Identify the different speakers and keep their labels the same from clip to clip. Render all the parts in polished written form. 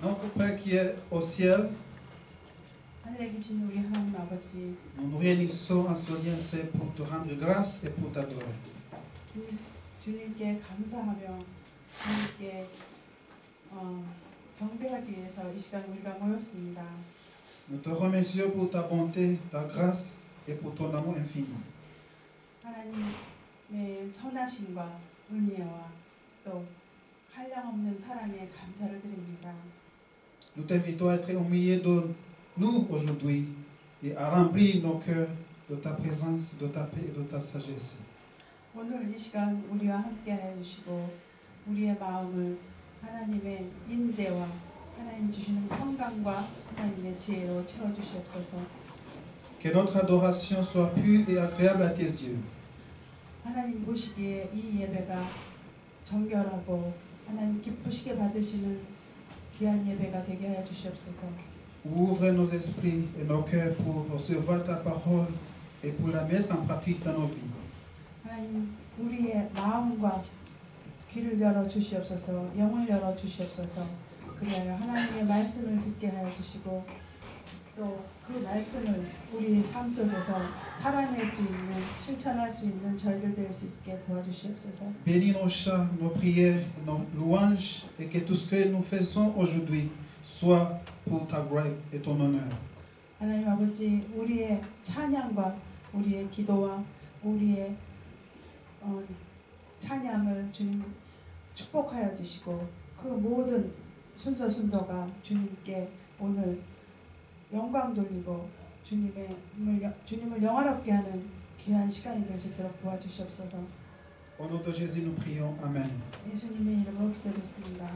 Speaker 1: Notre Père qui est au ciel,
Speaker 2: 하늘에 계신 우리 하나님 아버지,
Speaker 1: nous nous réunissons en ce lien saint pour te rendre grâce et pour t'adorer.
Speaker 2: 주님께 감사하며 주님께 경배하기 위해서 이 시간 우리가 모였습니다.
Speaker 1: Nous te remercions pour ta bonté, ta grâce et pour ton amour infini.
Speaker 2: 하나님의 선하심과 은혜와 또 한량없는 사랑에 감사를 드립니다.
Speaker 1: Nous t'invitons à être au milieu de nous aujourd'hui et à remplir nos cœurs de ta présence, de ta paix et de ta sagesse.
Speaker 2: 오늘 이 시간 우리와 함께 해주시고 우리의 마음을 하나님의 인재와 하나님 주시는 평강과 하나님의 지혜로 채워주시옵소서.
Speaker 1: Que notre adoration soit pure et agréable à tes yeux.
Speaker 2: 하나님 보시기에 이 예배가 정결하고 하나님 기쁘시게 받으시는 귀한 예배가 되게 하여 주시옵소서.
Speaker 1: Ouvre nos esprits et nos cœurs pour recevoir ta parole et pour la mettre en pratique dans nos vies.
Speaker 2: 하나님 우리의 마음과 귀를 열어 주시옵소서. 영을 열어 주시옵소서. 그리하여 하나님의 말씀을 듣게 하여 주시고 또 그 말씀을 우리의 삶 속에서 살아낼 수 있는, 실천할 수 있는 저희들 될 수 있게 도와주시옵소서.
Speaker 1: Bénis nos chants, nos prières, nos louanges et que tout ce que nous faisons aujourd'hui soit pour ta gloire et ton honneur.
Speaker 2: 하나님 아버지, 우리의 찬양과 우리의 기도와 우리의 찬양을 주님 축복하여 주시고 그 모든 순서가 주님께 오늘 영광 돌리고 주님을 영화롭게 하는 귀한 시간이 될 수 있도록 도와주시옵소서.
Speaker 1: Au nom de Jésus, nous prions. Amen.
Speaker 2: 예수님의 이름으로 기도드렸습니다.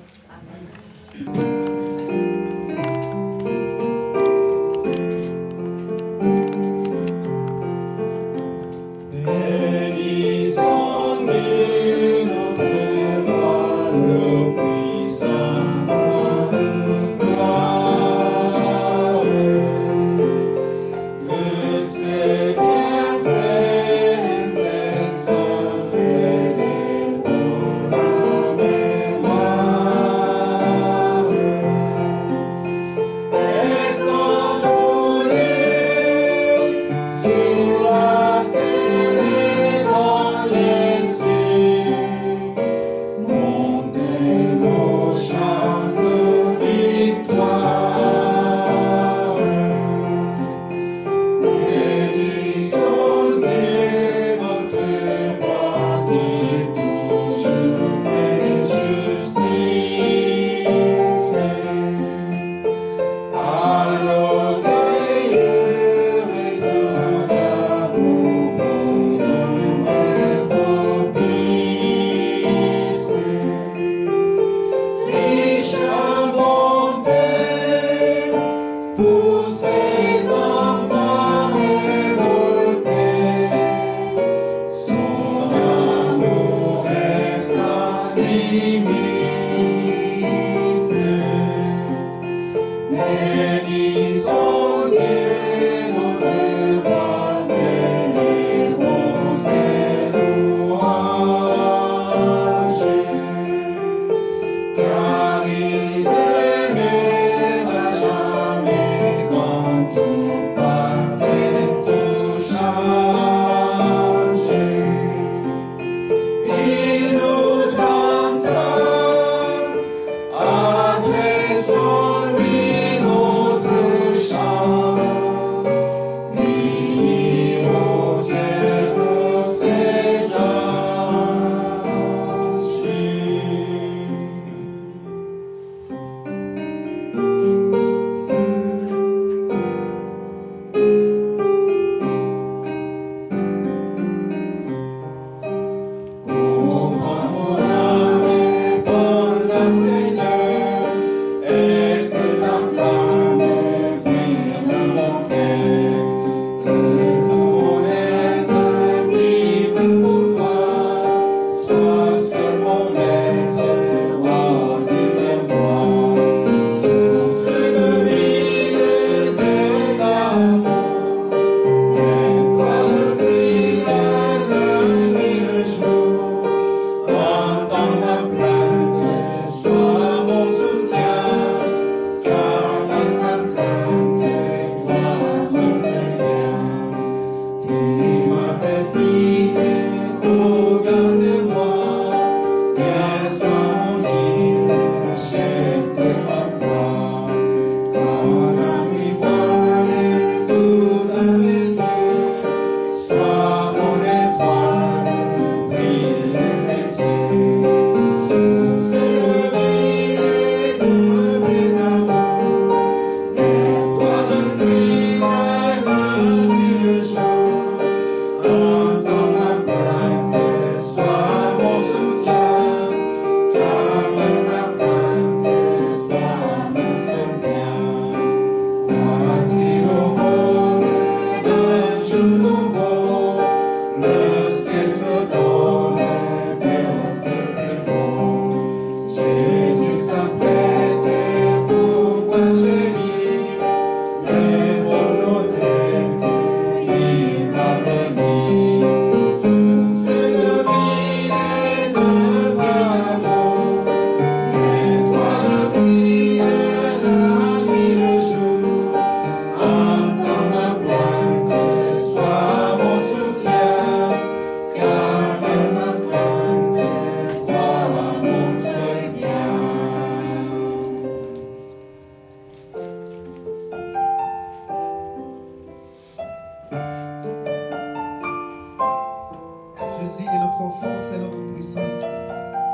Speaker 1: notre force et notre puissance.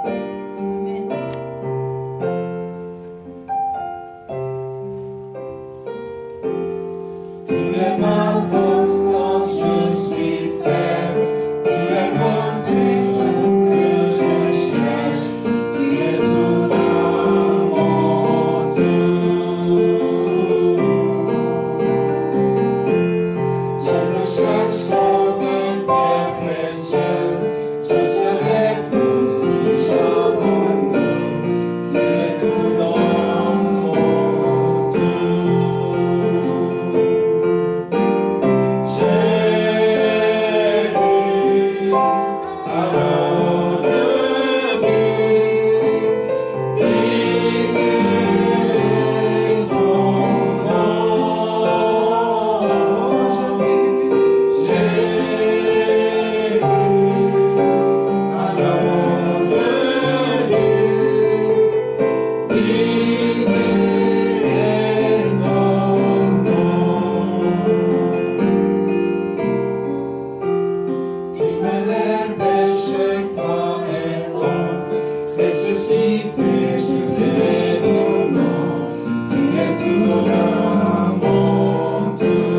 Speaker 2: 아멘.
Speaker 3: Tu es ma force quand je suis faible, tu es mon trésor que je cherche, tu es tout dans mon tout. Je te cherche comme une pierre précieuse, je serais fou si j'abandonne, tu es tout dans mon tout. Jésus, alors de Dieu, digne est ton nom. Jésus, alors de Dieu, digne est ton nom. Tu me lèves péché, croix et honte, ressuscité, je verrai ton nom, tu es tout dans mon tout.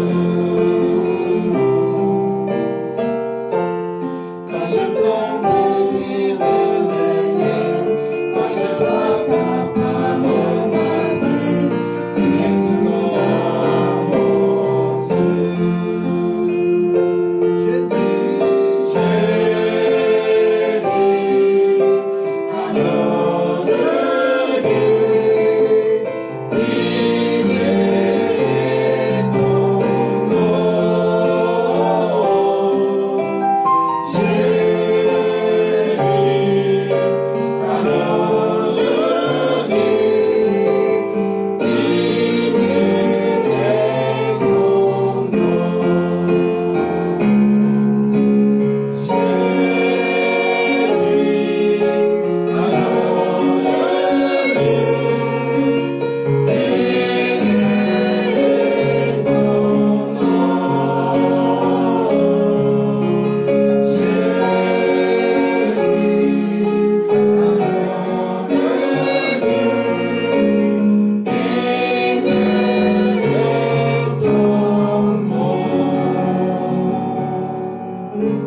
Speaker 3: Quand je tombe, tu me relèves, quand je soif, ta parole m'abreuve, tu es tout dans mon tout.
Speaker 1: Jésus,
Speaker 3: Jésus, alors de Dieu, digne est ton nom. Jésus, alors de Dieu, digne est ton nom. Jésus, alors de Dieu, digne est ton nom. Jésus, alors de Dieu, digne est ton nom.
Speaker 1: Amen.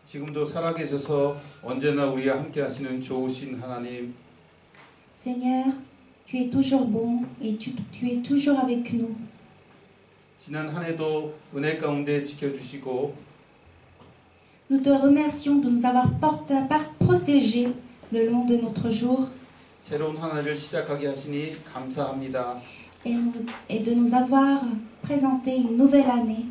Speaker 4: 지금도 살아계셔서 언제나 우리와 함께 하시는 좋으신 하나님,
Speaker 5: Seigneur, tu es toujours bon et tu es toujours avec nous.
Speaker 4: 지난 한 해도 은혜 가운데 지켜주시고
Speaker 5: Nous te remercions de nous avoir protégés le long de notre jour
Speaker 4: 새로운 한 해를 시작하게 하시니 감사합니다.
Speaker 5: et de nous avoir présenté une nouvelle année.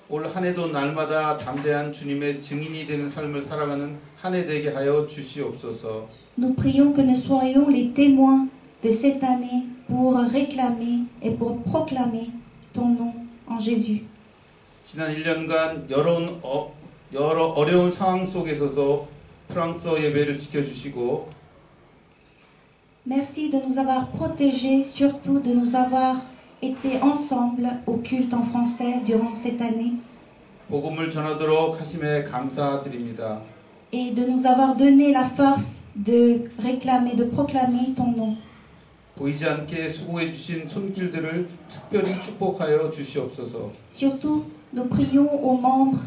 Speaker 4: 올 한 해도 날마다 담대한 주님의 증인이 되는 삶을 살아가는 한 해 되게 하여 주시옵소서.
Speaker 5: Nous prions que nous soyons les témoins de cette année pour réclamer et pour proclamer ton nom en Jésus.
Speaker 4: 지난 1년간 여러 어려운 상황 속에서도 프랑스어 예배를 지켜주시고
Speaker 5: Merci de nous avoir protégés, surtout de nous avoir été ensemble au culte en français durant cette année
Speaker 4: 복음을 전하도록 하심에 감사드립니다.
Speaker 5: et de nous avoir donné la force de réclamer, de proclamer ton nom.
Speaker 4: 보이지 않게 수고해 주신 손길들을 특별히 축복하여 주시옵소서.
Speaker 5: Surtout, nous prions aux membres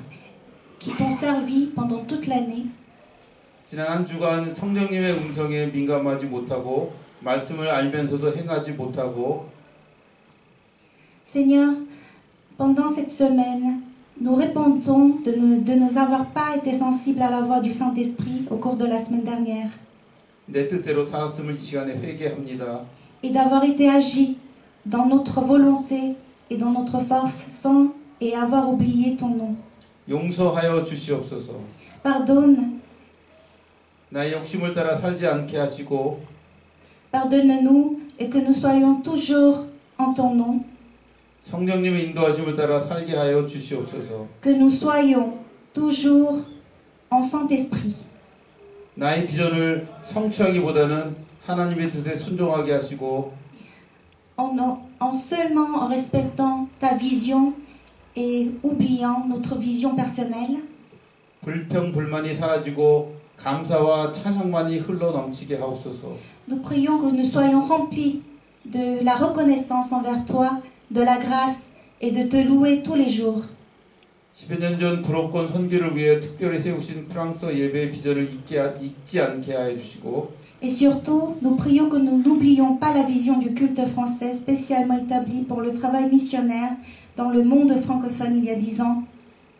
Speaker 5: qui t'ont servi pendant toute l'année.
Speaker 4: 지난 한 주간 성령님의 음성에 민감하지 못하고 말씀을 알면서도 행하지 못하고
Speaker 5: Seigneur, pendant cette semaine, nous répondons de ne avoir pas été sensibles à la voix du Saint-Esprit au cours de la semaine dernière
Speaker 4: 내 뜻대로 살았음을 이 시간에 회개합니다.
Speaker 5: et d'avoir été agi dans notre volonté et dans notre force sans et avoir oublié ton nom.
Speaker 4: 용서하여 주시옵소서.
Speaker 5: Pardonne,
Speaker 4: 나의 욕심을 따라 살지 않게 하시고
Speaker 5: pardonne-nous et que nous soyons toujours en ton nom,
Speaker 4: 성령님의 인도하심을 따라 살게 하여 주시옵소서.
Speaker 5: que nous soyons toujours en Saint-Esprit.
Speaker 4: 나의 비전을 성취하기보다는 하나님의 뜻에 순종하게 하시고
Speaker 5: En seulement en respectant ta vision et oubliant notre vision personnelle.
Speaker 4: 불평 불만이 사라지고 감사와 찬양만이 흘러 넘치게 하옵소서.
Speaker 5: Nous prions que nous soyons remplis de la reconnaissance envers toi, de la grâce et de te louer tous les jours.
Speaker 4: 10여 년 전 불옥권 선교를 위해 특별히 세우신 프랑스 예배 비전을 잊지 않게 하여 주시고
Speaker 5: Et surtout, nous prions que nous n'oublions pas la vision du culte français spécialement établie pour le travail missionnaire dans le monde francophone il y a 10 ans.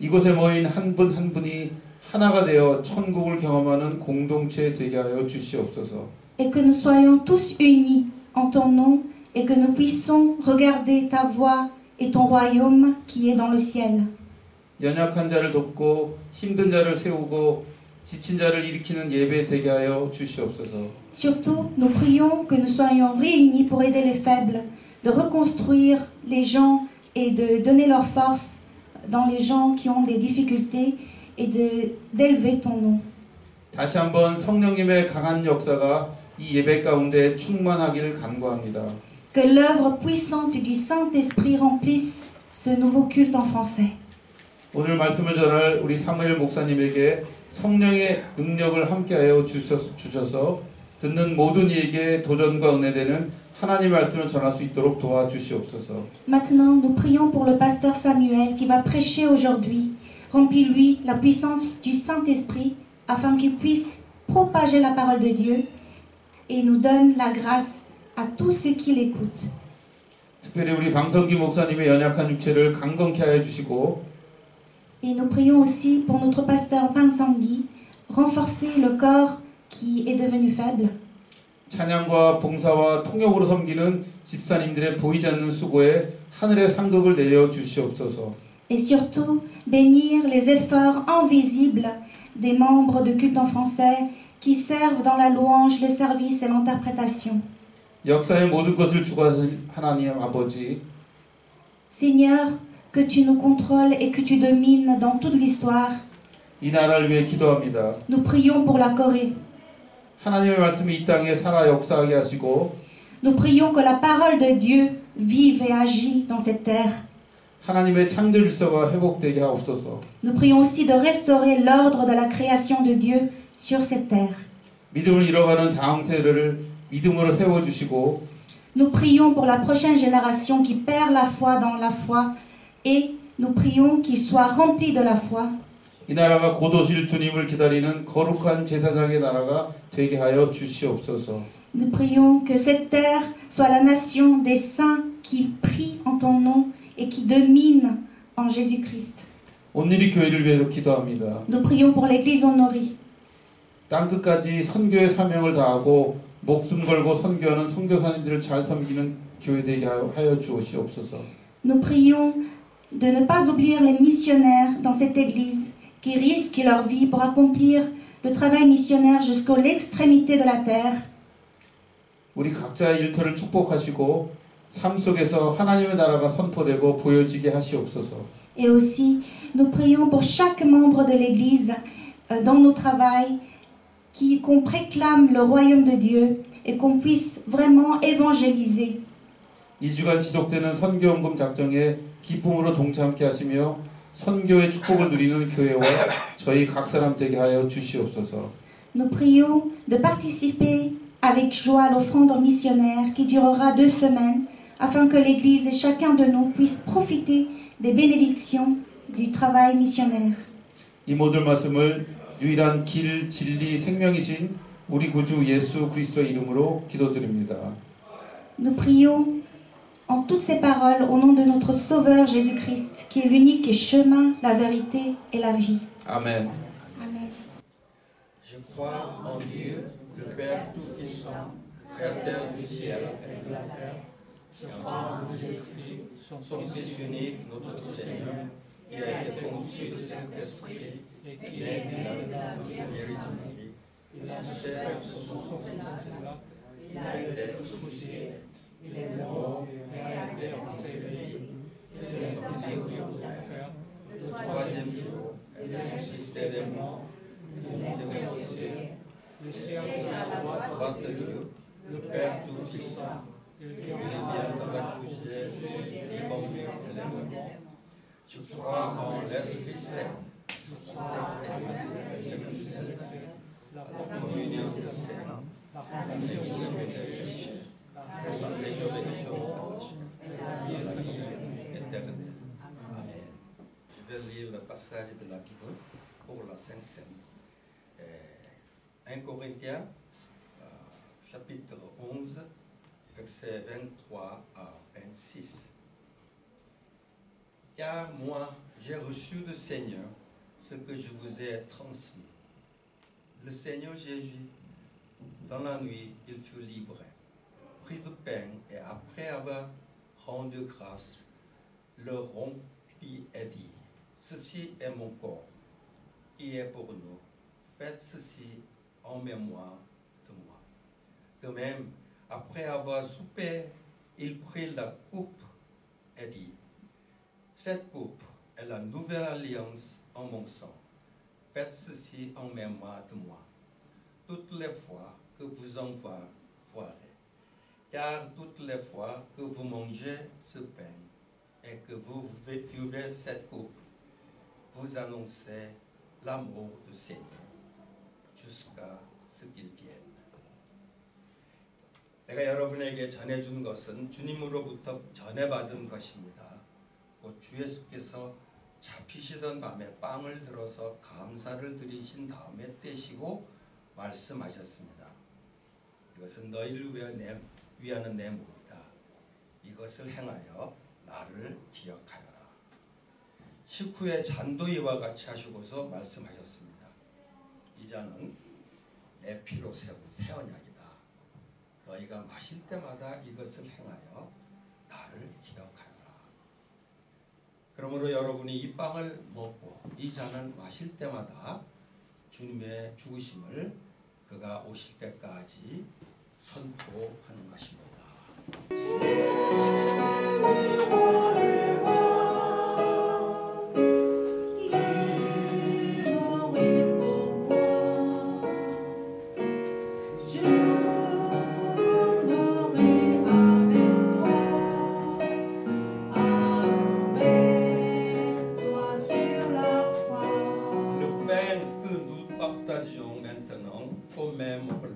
Speaker 4: 이곳에 모인 한 분 한 분이 하나가 되어 천국을 경험하는 공동체 되게 하여 주시옵소서.
Speaker 5: Et que nous soyons tous unis en ton nom et que nous puissions regarder ta voix et ton royaume qui est dans le ciel.
Speaker 4: 연약한 자를 돕고 힘든 자를 세우고 지친 자를 일으키는 예배 되게 하여 주시옵소서.
Speaker 5: Surtout, nous prions que nous soyons réunis pour aider les faibles, de reconstruire les gens et de donner leur force dans les gens qui ont des difficultés et d'élever ton nom.
Speaker 4: 다시 한번 성령님의 강한 역사가 이 예배 가운데 충만하기를 간구합니다.
Speaker 5: Que l'œuvre puissante du Saint-Esprit remplisse ce nouveau culte en français.
Speaker 4: 오늘 말씀을 전할 우리 사무엘 목사님에게 성령의 능력을 함께하여 주셔서 듣는 모든 이에게 도전과 은혜되는 하나님의 말씀을 전할 수 있도록 도와주시옵소서.
Speaker 5: Maintenant, nous prions pour le pasteur Samuel qui va prêcher aujourd'hui. Remplis-lui la puissance du Saint-Esprit afin qu'il puisse propager la parole de Dieu et nous donne la grâce à tous ceux qui l'écoutent.
Speaker 4: 특별히 우리 방성기 목사님의 연약한 육체를 강건케 하여 주시고
Speaker 5: Et nous prions aussi pour notre pasteur Pansangui, renforcer le corps qui est devenu faible.
Speaker 4: 찬양과 봉사와 통역으로 섬기는 집사님들의 보이지 않는 수고에 하늘의 상급을 내려 주시옵소서.
Speaker 5: Et surtout, bénir les efforts invisibles des membres de culte en français qui servent dans la louange, le service et l'interprétation.
Speaker 4: 역사의 모든 것을 주관하신 하나님 아버지,
Speaker 5: Seigneur, que tu nous contrôles et que tu domines dans toute l'histoire.
Speaker 4: 이 나라를 위해 기도합니다.
Speaker 5: Nous prions pour la Corée.
Speaker 4: 하나님의 말씀이 이 땅에 살아 역사하게 하시고
Speaker 5: Nous prions que la parole de Dieu vive et agisse dans cette terre.
Speaker 4: 하나님의 창조 질서가 회복되게 하옵소서.
Speaker 5: Nous prions aussi de restaurer l'ordre de la création de Dieu sur cette terre.
Speaker 4: 믿음을 잃어가는 다음 세대를 믿음으로 세워주시고
Speaker 5: Nous prions pour la prochaine génération qui perd la foi dans la foi et nous prions qu'ils soient remplis de la foi.
Speaker 4: 이 나라가 곧 오실 주님을 기다리는 거룩한 제사장의 나라가 되게 하여 주시옵소서.
Speaker 5: Nous prions que cette terre soit la nation des saints qui prient en ton nom et qui domine en Jésus-Christ.
Speaker 4: 온누리 교회를 위해서 기도합니다.
Speaker 5: Nous prions pour l'église honorée.
Speaker 4: 땅끝까지 선교의 사명을 다하고 목숨 걸고 선교하는 선교사님들을 잘 섬기는 교회 되게 하여 주시옵소서.
Speaker 5: Nous prions de ne pas oublier les missionnaires dans cette église qui risquent leur vie pour accomplir le travail missionnaire jusqu'à l'extrémité de la terre.
Speaker 4: 우리 각자의 일터를 축복하시고 삶 속에서 하나님의 나라가 선포되고 보여지게 하시옵소서.
Speaker 5: Et aussi, nous prions pour chaque membre de l'église dans nos travails, qu'on préclame le royaume de Dieu et qu'on puisse vraiment évangéliser.
Speaker 4: 2주간 지속되는 선교헌금 작정에 기쁨으로 동참케 하시며 선교의 축복을 누리는 교회와 저희 각 사람 되게 하여 주시옵소서.
Speaker 5: Nous prions de participer avec joie à l'offrande missionnaire qui durera 2 semaines afin que l'Église et chacun de nous puisse profiter des bénédictions du travail missionnaire.
Speaker 4: 이 모든 말씀을 유일한 길, 진리, 생명이신 우리 구주 예수 그리스도의 이름으로 기도드립니다.
Speaker 5: Nous prions en toutes ces paroles au nom de notre Sauveur Jésus-Christ, qui est l'unique chemin, la vérité et la vie.
Speaker 4: 아멘.
Speaker 5: Amen.
Speaker 6: Je crois en Dieu, le Père Tout-Puissant, Créateur du ciel et de la terre. Je crois en Jésus-Christ, son Fils unique, notre Seigneur. Il a été conçu du Saint-Esprit, il est né de la Vierge Marie. Il a souffert sous son Pilat, il a été crucifié, il est mort et a été enseveli. Il est sorti aux enfers. Le troisième jour, il est ressuscité des morts. Il est ressuscité. Le ciel à la droite de Dieu, le Père Tout-Puissant. Il viendra juger les vivants et les morts. Je crois en l'Esprit Saint, la communion des saints, la rémission des péchés, la résurrection et la vie éternelle. Amen. Je vais lire le passage de la Bible pour la Sainte Seine. 1 Corinthiens, chapitre 11, versets 23 à 26. Car moi, j'ai reçu du Seigneur ce que je vous ai transmis. Le Seigneur Jésus, dans la nuit, il fut livré, prit du pain et après avoir rendu grâce, le rompit et dit, ceci est mon corps, qui est pour nous. Faites ceci en mémoire de moi. De même, après avoir soupé, il prit la coupe et dit, cette coupe est la nouvelle alliance en mon sang. Faites ceci en mémoire de moi, toutes les fois que vous en boirez. Car toutes les fois que vous mangez ce pain et que vous buvez cette coupe, vous annoncez l'amour du Seigneur jusqu'à ce qu'il vienne. 내가 여러분에게 전해준 것은 주님으로부터 전해받은 것입니다. 곧 주 예수께서 잡히시던 밤에 빵을 들어서 감사를 드리신 다음에 떼시고 말씀하셨습니다. 이것은 너희를 위하는 내 몸이다. 이것을 행하여 나를 기억하여라. 식후에 잔도 이와 같이 하시고서 말씀하셨습니다. 이 잔은 내 피로 세운 새 언약이다. 너희가 마실 때마다 이것을 행하여 나를 기억하여라. 그러므로 여러분이 이 빵을 먹고 이 잔을 마실 때마다 주님의 죽으심을 그가 오실 때까지 선포하는 것입니다.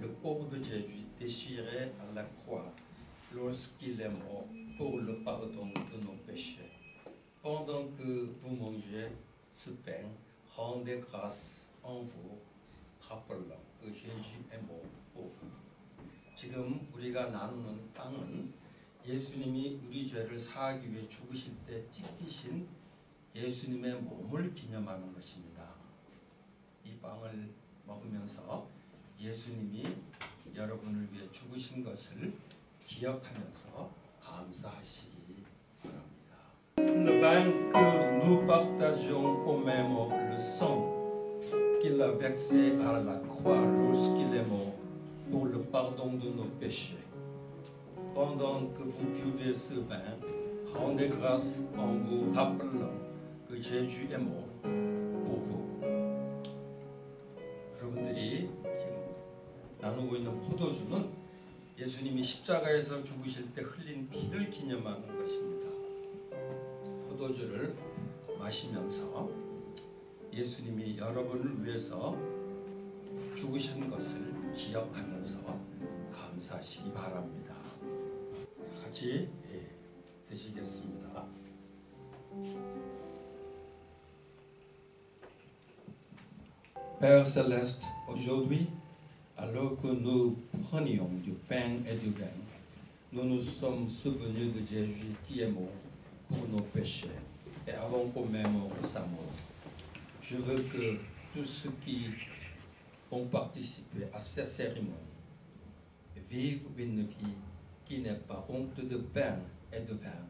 Speaker 6: Le corps de Jésus déchiré à la croix lorsqu'il est mort pour le pardon de nos péchés. Pendant que vous mangez ce pain, rendez grâce en vous, rappelant que Jésus est mort pour vous. 지금 우리가 나누는 빵은 예수님이 우리 죄를 사하기 위해 죽으실 때 찢기신 예수님의 몸을 기념하는 것입니다. 이 빵을 먹으면서 예수님이 여러분을 위해 죽으신 것을 기억하면서 감사하시기 바랍니다. Le vin que nous partageons commémore le sang qu'il a versé à la croix lorsqu'il est mort pour le pardon de nos péchés. Pendant que vous buvez ce vin, rendez grâce en vous rappelant que Jésus est mort pour vous. 여러분들이 나누고 있는 포도주는 예수님이 십자가에서 죽으실 때 흘린 피를 기념하는 것입니다. 포도주를 마시면서 예수님이 여러분을 위해서 죽으신 것을 기억하면서 감사하시기 바랍니다. 같이 드시겠습니다. Père Céleste, aujourd'hui, alors que nous prenions du pain et du vin, nous nous sommes souvenus de Jésus qui est mort pour nos péchés et avons commémoré sa mort. Je veux que tous ceux qui ont participé à cette cérémonie vivent une vie qui n'est pas honte de pain et de vin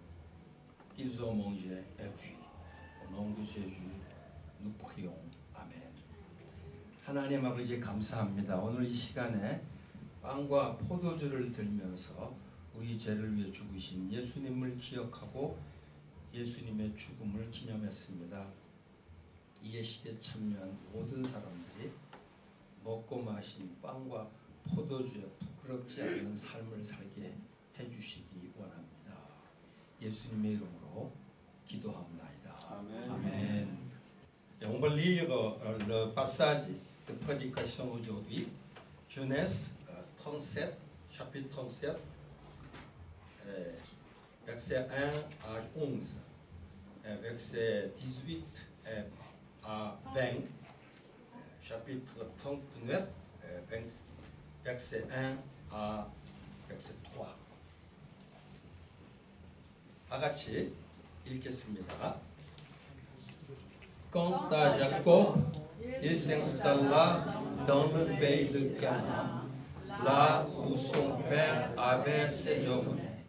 Speaker 6: qu'ils ont mangé et vu. Au nom de Jésus, nous prions. 아멘. 하나님 아버지 감사합니다. 오늘 이 시간에 빵과 포도주를 들면서 우리 죄를 위해 죽으신 예수님을 기억하고 예수님의 죽음을 기념했습니다. 이 예식에 참여한 모든 사람들이 먹고 마신 빵과 포도주에 부끄럽지 않은 삶을 살게 해주시기 원합니다. 예수님의 이름으로 기도합니다. 아멘. va lire le passage de prédication aujourd'hui, Genèse 37, chapitre 37, verset 1 à 11, verset 18 à 20, chapitre 39, verset 1 à verset 3. 다 같이 읽겠습니다. Quant à Jacob, il s'installa dans le pays de Canaan, là où son père avait séjourné.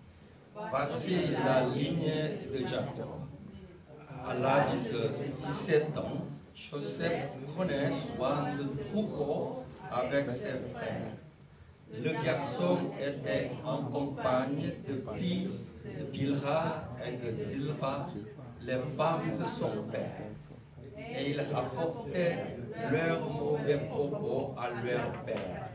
Speaker 6: Voici la lignée de Jacob. À l'âge de 17 ans, Joseph prenait soin de troupeaux avec ses frères. Le garçon était en compagnie de filles de Bilha et de Zilpa, les femmes de son père. Et il rapportait leurs mauvais propos à leur père.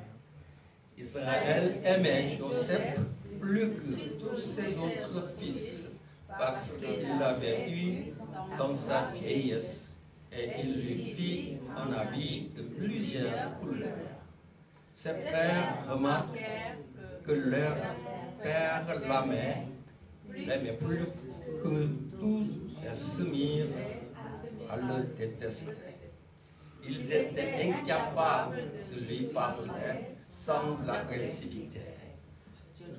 Speaker 6: Israël aimait Joseph plus que tous ses autres fils, parce qu'il l'avait eu dans sa vieillesse, et il lui fit un habit de plusieurs couleurs. Ses frères remarquèrent que leur père l'aimait plus que tous et se mirent à le détester. Ils étaient incapables de lui parler sans agressivité.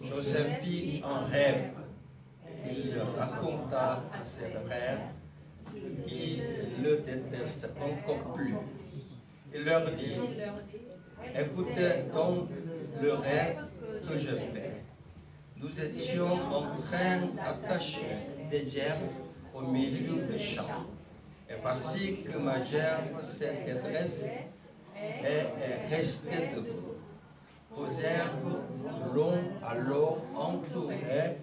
Speaker 6: Joseph fit un rêve. Il le raconta à ses frères qui le détestent encore plus. Il leur dit: écoutez donc le rêve que je fais. Nous étions en train d'attacher des gerbes au milieu des champs. Et voici que ma gerbe s'est dressée et est restée debout. Vos herbes l'ont alors entourée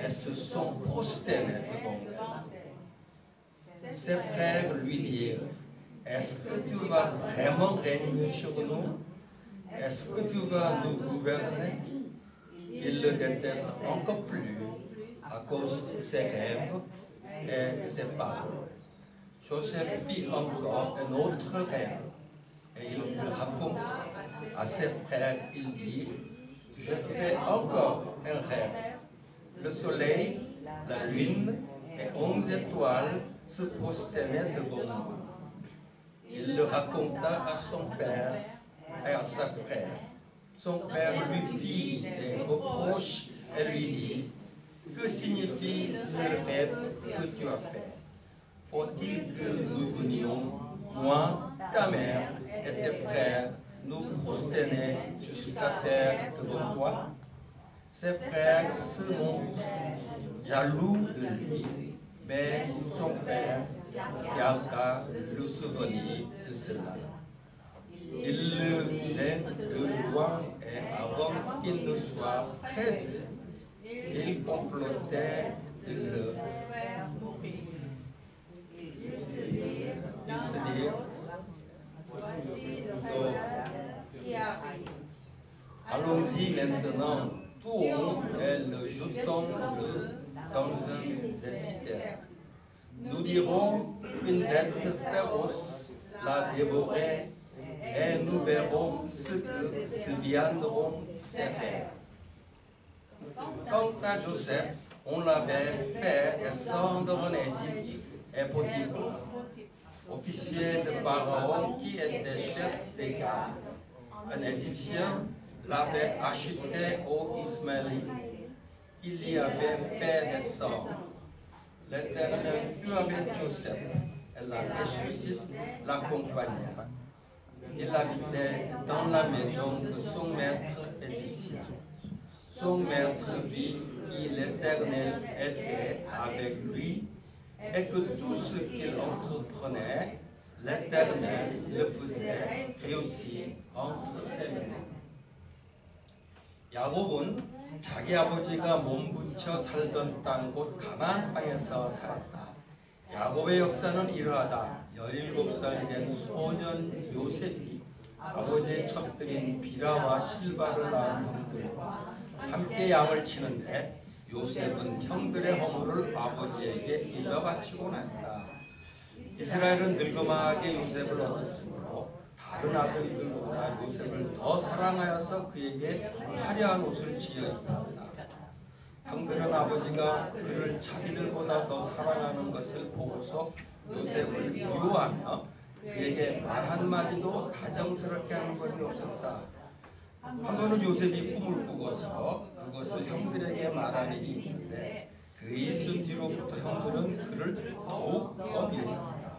Speaker 6: et se sont prosternées devant elle. Ses frères lui dirent: est-ce que tu vas vraiment régner sur nous? Est-ce que tu vas nous gouverner? Il le déteste encore plus à cause de ses rêves et de ses paroles. Joseph fit encore un autre rêve et il le raconte à ses frères. Il dit: je fais encore un rêve. Le soleil, la lune et 11 étoiles se prosternaient devant moi. Il le raconta à son père et à sa frère. Son père lui fit des reproches et lui dit: que signifie le rêve que tu as fait? Faut-il que nous venions, moi, ta mère et tes frères, nous prosterner jusqu'à terre devant toi? Ses frères se montrent jaloux de lui, mais son père garda le souvenir de cela. Il le vint de loin et avant qu'il ne soit près d'eux, il complotait de le faire mourir. Il se dit: allons-y maintenant, tuons et le jetons dans un des citernes. Nous dirons qu'une bête féroce l'a dévoré et nous verrons ce que deviendront ses rêves. Quant à Joseph, on l'avait fait descendre en Égypte et Potiphar, officier de Pharaon qui était chef des gardes, un Égyptien, l'avait acheté aux Ismaélites. Il y avait fait descendre. L'Éternel fut avec Joseph et la réussite l'accompagna. Il habitait dans la maison de son maître égyptien. Son maître vit que l'Éternel était avec lui et que tout ce qu'il entreprenait, l'Éternel le faisait réussir entre ses mains. 야곱은 자기 아버지가 몸부쳐 살던 땅 곧 가나안 땅에서 살았다. 야곱의 역사는 이러하다. 17살 된 소년 요셉이 아버지의 첩들인 비라와 실바를 낳은 형들과 함께 양을 치는데 요셉은 형들의 허물을 아버지에게 일러 바치고 났다. 이스라엘은 늙어마하게 요셉을 얻었으므로 다른 아들들보다 요셉을 더 사랑하여서 그에게 화려한 옷을 지어 입었다. 형들은 아버지가 그를 자기들보다 더 사랑하는 것을 보고서 요셉을 미워하며 그에게 말 한마디도 다정스럽게 하는 법이 없었다. 한 번은 요셉이 꿈을 꾸고서 그것을 형들에게 말한 일이 있는데 그 있은 뒤로부터 형들은 그를 더욱 더 미워했다.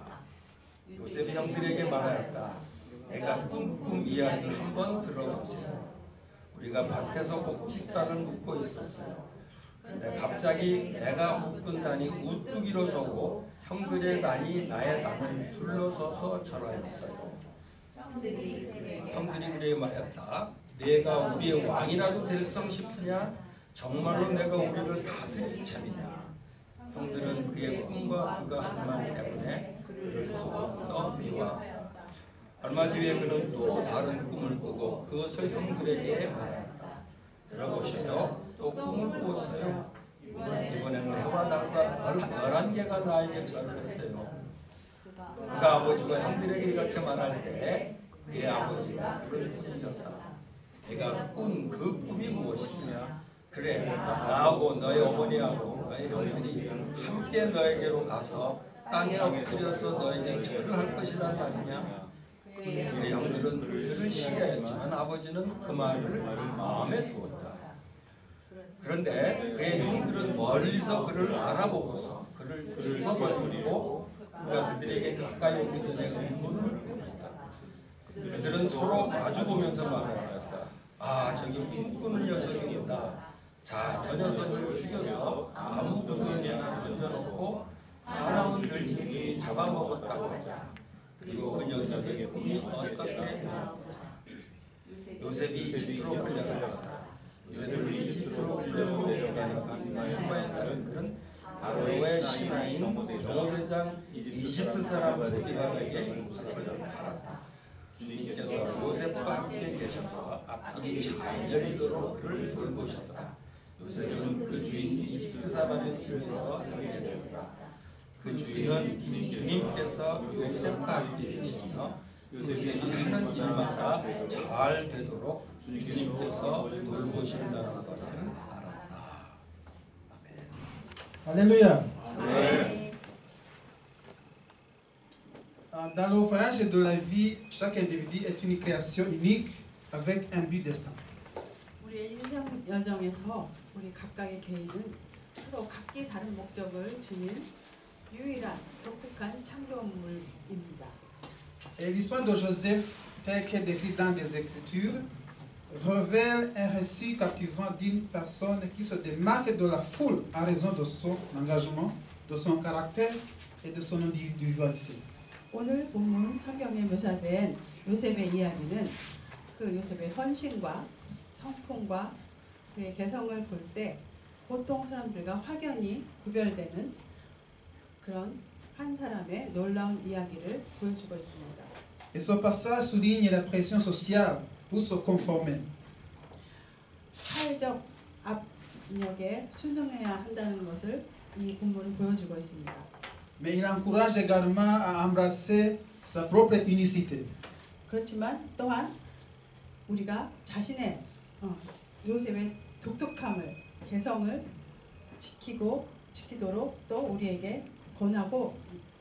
Speaker 6: 요셉이 형들에게 말하였다. 내가 꿈 이야기를 한번 들어보세요. 우리가 밭에서 곡식단을 묶고 있었어요. 그런데 갑자기 내가 묶은 단이 우뚝이로 서고 형들의 단이 나의 단을 둘러서서 절하였어요. 형들이 그래 말했다. 내가 우리의 왕이라도 될성 싶으냐? 정말로 내가 우리를 다스릴 참이냐? 형들은 그의 꿈과 그가 한 말 때문에 그를 더욱더 미워하였다. 얼마 뒤에 그는 또 다른 꿈을 꾸고 그것을 형들에게 말하였다. 들어보셔요. 또 꿈을 꾸었어요. 이번에는 해와 달과 11개가 나에게 절을 했어요. 그가 아버지가 형들에게 이렇게 말할 때 그의 아버지가 그를 꾸짖었다. 네가 꾼 그 꿈이 무엇이냐? 그래, 나하고 너희 어머니하고 너희 형들이 함께 너에게로 가서 땅에 엎드려서 너에게 절을 할 것이란 말이냐? 그 형들은 그를 시기하였지만 아버지는 그 말을 마음에 두었다. 그런데 그의 형들은 멀리서 그를 알아보고서 그를 죽어버리고 그가 그들에게 가까이 오기 전에 의문을 품었다. 그들은 서로 마주보면서 말하였다. 아, 저기 꿈꾸는 녀석이 온다. 자, 저 녀석을 죽여서 아무 구덩이에나 던져놓고 사나운 들짐승이 잡아먹었다고 하자. 그리고 그 녀석의 꿈이 어떻게 되었다. 요셉이 이집트로 끌려갔다. 요셉을 이집트로 끌고 내려간 수바의 사람들은 바로의 신하인 경호대장 이집트 사람 보디발에게 요셉을 팔았다. 주님께서 요셉과 함께 계셔서 앞길이 잘 열리도록 그를 돌보셨다. 요셉은 그 주인 이집트 사람의 집에서 살게 되었다. 그 주인은 주님께서 요셉과 함께 계시며 요셉이 하는 일마다 잘 되도록 주님께서 돌보신다는 것을 알았다. 아멘.
Speaker 1: Alléluia.
Speaker 6: 네.
Speaker 1: Dans le voyage de la vie, chaque individu est une création unique avec un but destin.
Speaker 2: 우리의 인생 여정에서 우리 각각의 개인은 서로 각기 다른 목적을 지닌 유일한 독특한 창조물입니다.
Speaker 1: Et l'histoire de Joseph, telle qu'elle est décrite dans les Écritures, révèle un récit captivant d'une personne qui se démarque de la foule en raison de son engagement, de son caractère et de son individualité.
Speaker 2: 오늘 본문 성경에 묘사된 요셉의 이야기는 그 요셉의 헌신과 성품과 그의 개성을 볼 때 보통 사람들과 확연히 구별되는 그런 한 사람의 놀라운 이야기를 보여주고 있습니다.
Speaker 1: Et ce passage souligne la pression sociale pour se conformer.
Speaker 2: 사회적 압력에 순응해야 한다는 것을 이 본문은 보여주고 있습니다.
Speaker 1: Mais il encourage également à embrasser sa propre unicité.
Speaker 2: 그렇지만 또한 우리가 자신의 요셉의 독특함을 개성을 지키도록 또 우리에게 권하고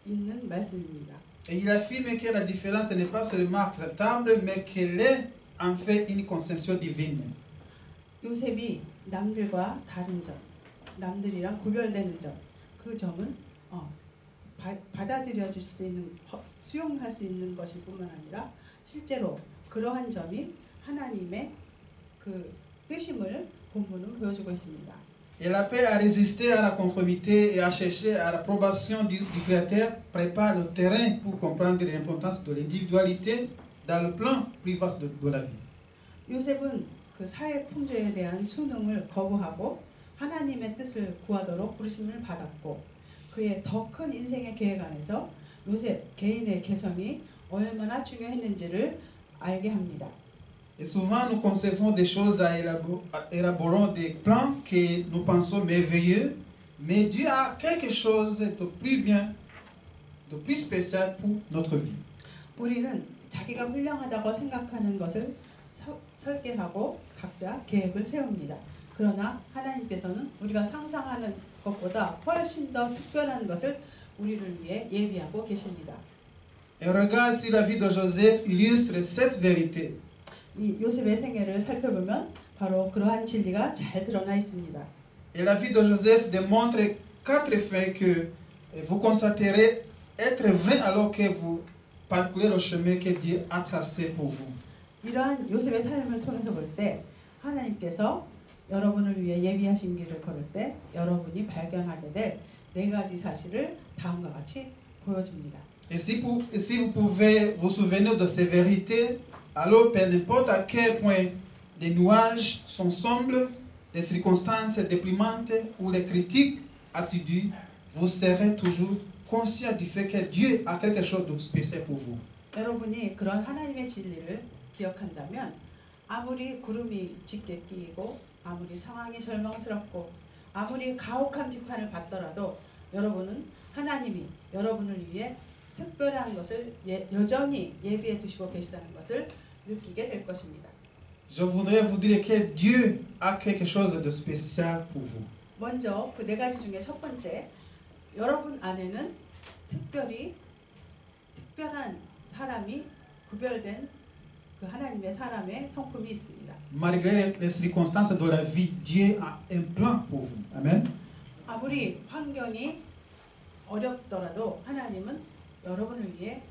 Speaker 2: 있는 말씀입니다.
Speaker 1: Et il affirme que la différence n'est pas seulement acceptable, mais qu'elle est en fait une conception divine.
Speaker 2: 요셉이 남들과 다른 점, 남들이랑 구별되는 점, 그 점은 받아들여 줄 수 있는, 수용할 수 있는 것일 뿐만 아니라 실제로 그러한 점이 하나님의 그 뜻임을 본문은 보여주고 있습니다.
Speaker 1: Et l'appel à résister à la conformité et à chercher à l'approbation du Créateur prépare le terrain pour comprendre l'importance de l'individualité dans le plan plus vaste de la vie.
Speaker 2: 요셉은 그 사회 풍조에 대한 순응을 거부하고 하나님의 뜻을 구하도록 부르심을 받았고 그의 더 큰 인생의 계획 안에서 요셉 개인의 개성이 얼마나 중요했는지를 알게 합니다.
Speaker 1: Et souvent nous concevons des choses élaborons des plans que nous pensons merveilleux, mais Dieu a quelque chose de plus bien de plus spécial pour notre vie.
Speaker 2: 우리는 자기가 훌륭하다고 생각하는 것을 설계하고 각자 계획을 세웁니다. 그러나 하나님께서는 우리가 상상하는 것보다 훨씬 더 특별한 것을 우리를 위해 예비하고 계십니다.
Speaker 1: Un regard sur la vie de Joseph illustre cette vérité.
Speaker 2: 이 요셉의 생애를 살펴보면 바로 그러한 진리가 잘 드러나 있습니다.
Speaker 1: Et la vie de Joseph démontre 4 faits que vous constaterez être vrais alors que vous parcourez le chemin que Dieu a tracé pour vous.
Speaker 2: 이러한 요셉의 삶을 통해서 볼 때 하나님께서 여러분을 위해 예비하신 길을 걸을 때 여러분이 발견하게 될 4가지 사실을 다음과 같이 보여줍니다.
Speaker 1: Et si vous pouvez vous souvenir de ces vérités, alors peu n'importe à quel point les nuages sont sombres, les circonstances déprimantes ou les critiques assidues, vous serez toujours conscient du fait que Dieu a quelque chose de spécial pour vous.
Speaker 2: 여러분이 그런 하나님의 진리를 기억한다면 아무리 구름이 짙게 끼고 아무리 상황이 절망스럽고 아무리 가혹한 비판을 받더라도 여러분은 하나님이 여러분을 위해 특별한 것을 여전히 예비해 두시고 계시다는 것을 느끼게 될 것입니다.
Speaker 1: Je voudrais vous dire que Dieu a quelque chose de spécial pour vous.
Speaker 2: 먼저 그 4가지 중에 첫 번째, 여러분 안에는 특별한 사람이 구별된 그 하나님의 사람의 성품이 있습니다.
Speaker 1: Malgré les circonstances de la vie, Dieu a un plan pour vous. Amen.
Speaker 2: 아무리 환경이 어렵더라도 하나님은 여러분을 위해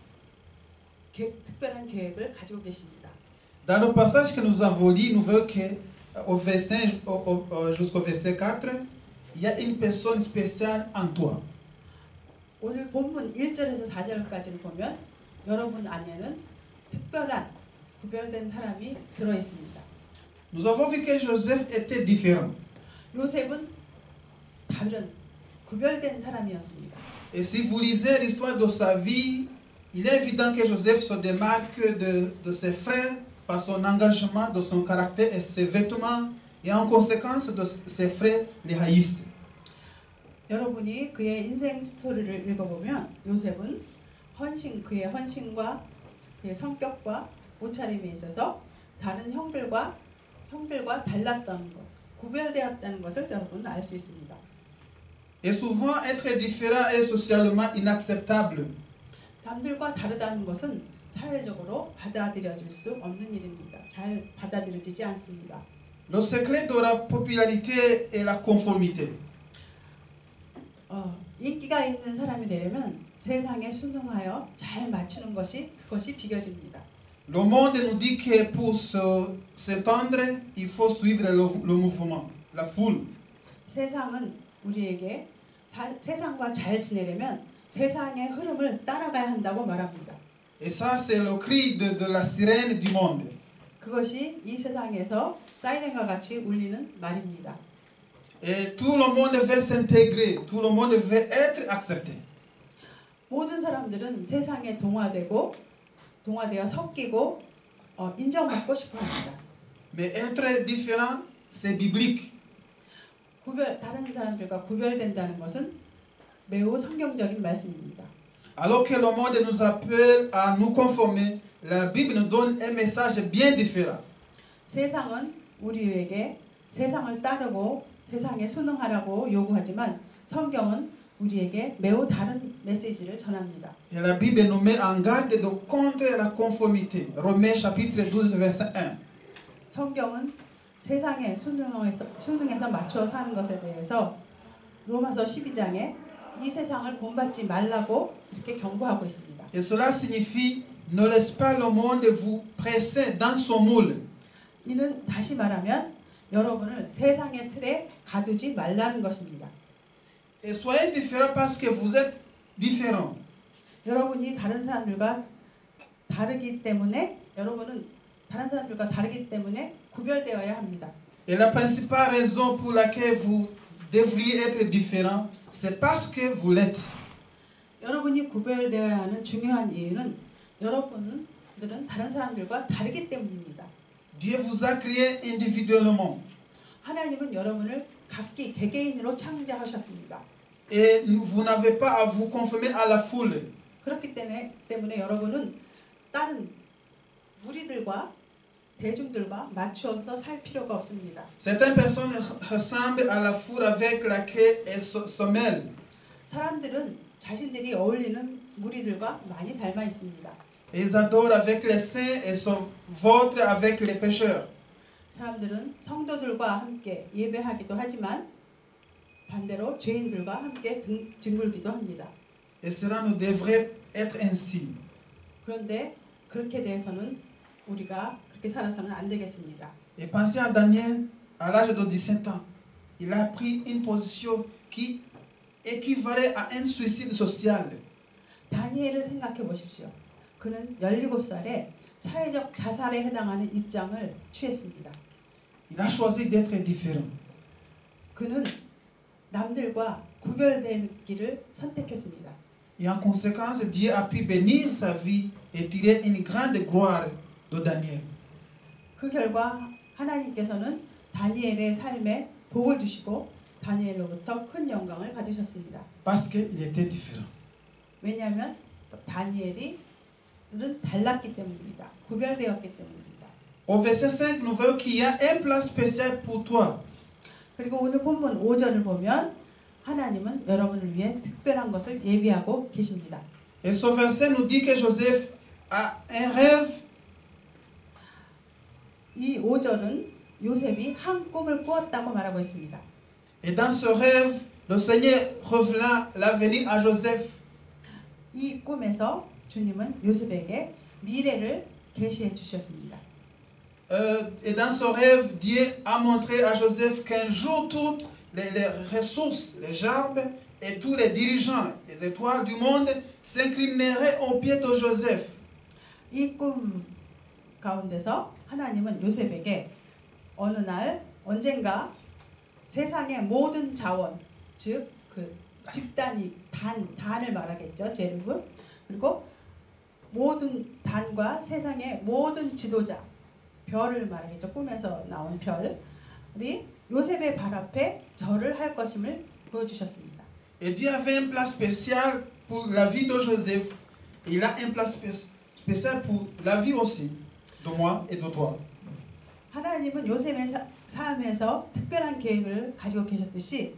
Speaker 2: 특별한 계획을 가지고 계십니다.
Speaker 1: Dans le passage que nous avons lu, nous voyons que jusqu'au verset 4, il y a une personne spéciale en toi.
Speaker 2: 오늘 본문 1절에서 4절까지를 보면 여러분 안에는 특별한 구별된 사람이 들어 있습니다.
Speaker 1: Nous avons vu que Joseph était différent.
Speaker 2: 요셉은 다른 구별된 사람이었습니다.
Speaker 1: Et si vous lisez l'histoire de sa vie, il est évident que Joseph se démarque de ses frères par son engagement, de son caractère et ses vêtements, et en conséquence de ses frères les haïssent.
Speaker 2: 여러분이 그의 인생 스토리를 읽어보면 요셉은 그의 헌신과 그의 성격과 옷차림에 있어서 다른 형들과 달랐다는 것, 구별되었다는 것을 여러분은 알 수 있습니다.
Speaker 1: Et souvent, être différent est socialement inacceptable.
Speaker 2: 남들과 다르다는 것은 사회적으로 받아들여질 수 없는 일입니다. 잘 받아들여지지 않습니다.
Speaker 1: Le secret de la popularité est la conformité.
Speaker 2: 인기가 있는 사람이 되려면 세상에 순응하여 잘 맞추는 그것이 비결입니다.
Speaker 1: Le monde nous dit que pour s'étendre, il faut suivre le mouvement, la foule.
Speaker 2: 세상은 우리에게 세상과 잘 지내려면 세상의 흐름을 따라가야 한다고 말합니다.
Speaker 1: Et ça, c'est le cri de la sirène du monde.
Speaker 2: 그것이 이 세상에서 사이렌과 같이 울리는 말입니다.
Speaker 1: Et tout le monde veut s'intégrer, tout le monde veut être accepté.
Speaker 2: 모든 사람들은 세상에 동화되어 섞이고 인정받고 싶어합니다.
Speaker 1: Mais être différent, c'est biblique.
Speaker 2: 다른 사람들과 구별된다는 것은 매우 성경적인 말씀입니다.
Speaker 1: Alors que le monde nous appelle à nous conformer, la Bible nous donne un message bien différent.
Speaker 2: 세상은 우리에게 세상을 따르고 세상에 순응하라고 요구하지만 성경은 우리에게 매우 다른 메시지를 전합니다.
Speaker 1: Et la Bible nous met en garde contre la conformité. Romains chapitre 12 verset 1.
Speaker 2: 성경은 세상에 순응해서 맞춰 사는 것에 대해서 로마서 12장에 이 세상을 본받지 말라고 이렇게 경고하고 있습니다.
Speaker 1: Et cela signifie ne laisse pas le monde vous presser dans son moule.
Speaker 2: 이는 다시 말하면 여러분을 세상의 틀에 가두지 말라는 것입니다.
Speaker 1: Et soyez différents parce que vous êtes différents.
Speaker 2: 여러분이 다른 사람들과 다르기 때문에 구별되어야 합니다.
Speaker 1: Et la principale raison pour laquelle vous devriez être différents, c'est parce que vous l'êtes.
Speaker 2: 여러분이 구별되어야 하는 중요한 이유는 여러분들은 다른 사람들과 다르기 때문입니다.
Speaker 1: Dieu vous a créé individuellement.
Speaker 2: 하나님은 여러분을 각기 개개인으로 창조하셨습니다.
Speaker 1: Et vous n'avez pas à vous conformer à la foule.
Speaker 2: 그렇기 때문에 여러분은 다른 무리들과 대중들과 맞추어서 살 필요가 없습니다.
Speaker 1: Certaines personnes ressemblent à la foule avec laquelle elles se mêlent.
Speaker 2: 사람들은 자신들이 어울리는 무리들과 많이 닮아 있습니다.
Speaker 1: Ils adorent avec les saints et se vautrent avec les pécheurs.
Speaker 2: 사람들은 성도들과 함께 예배하기도 하지만 반대로 죄인들과 함께 뒹굴기도 합니다.
Speaker 1: Et cela ne devrait être ainsi.
Speaker 2: 그런데 그렇게 대해서는 우리가 그렇게 살아서는 안 되겠습니다.
Speaker 1: Et pensez à Daniel à l'âge de 17 ans. Il a pris une position qui équivalait à un suicide social.
Speaker 2: 다니엘을 생각해 보십시오. 그는 17살에 사회적 자살에 해당하는 입장을 취했습니다.
Speaker 1: Il a choisi d'être différent.
Speaker 2: 그는 남들과 구별되기를 선택했습니다.
Speaker 1: Et en conséquence, Dieu a pu bénir sa vie et tirer une grande gloire de Daniel.
Speaker 2: 그 결과 하나님께서는 다니엘의 삶에 복을 주시고 다니엘로부터 큰 영광을 받으셨습니다.
Speaker 1: Parce qu'il était différent.
Speaker 2: 왜냐하면 다니엘은 달랐기 때문입니다. 구별되었기 때문입니다.
Speaker 1: Au verset 5, nous voyons qu'il y a un plan spécial pour toi.
Speaker 2: 그리고 오늘 본문 5절을 보면 하나님은 여러분을 위해 특별한 것을 예비하고 계십니다.
Speaker 1: Et ce verset nous dit que Joseph a un rêve.
Speaker 2: 이 5절은 요셉이 한 꿈을 꾸었다고 말하고 있습니다.
Speaker 1: Et dans ce rêve, le Seigneur révéla l'avenir à Joseph.
Speaker 2: 이 꿈에서 주님은 요셉에게 미래를 계시해 주셨습니다.
Speaker 1: Et dans ce rêve, Dieu a montré à Joseph qu'un jour toutes les ressources, les arbres et tous les dirigeants, les étoiles du monde s'inclineraient aux pieds de Joseph.
Speaker 2: 이 꿈 가운데서 하나님은 요셉에게 어느 날 언젠가 세상의 모든 자원, 즉 그 집단이 단을 말하겠죠, 제르브. 그리고 모든 단과 세상의 모든 지도자, 별을 말하겠죠, 꿈에서 나온 별이 요셉의 발 앞에 절을 할 것임을 보여주셨습니다.
Speaker 1: Et Dieu avait un plan spécial pour la vie de Joseph. Il a un plan spécial pour la vie aussi de moi et de toi.
Speaker 2: 하나님은 요셉의 삶에서 특별한 계획을 가지고 계셨듯이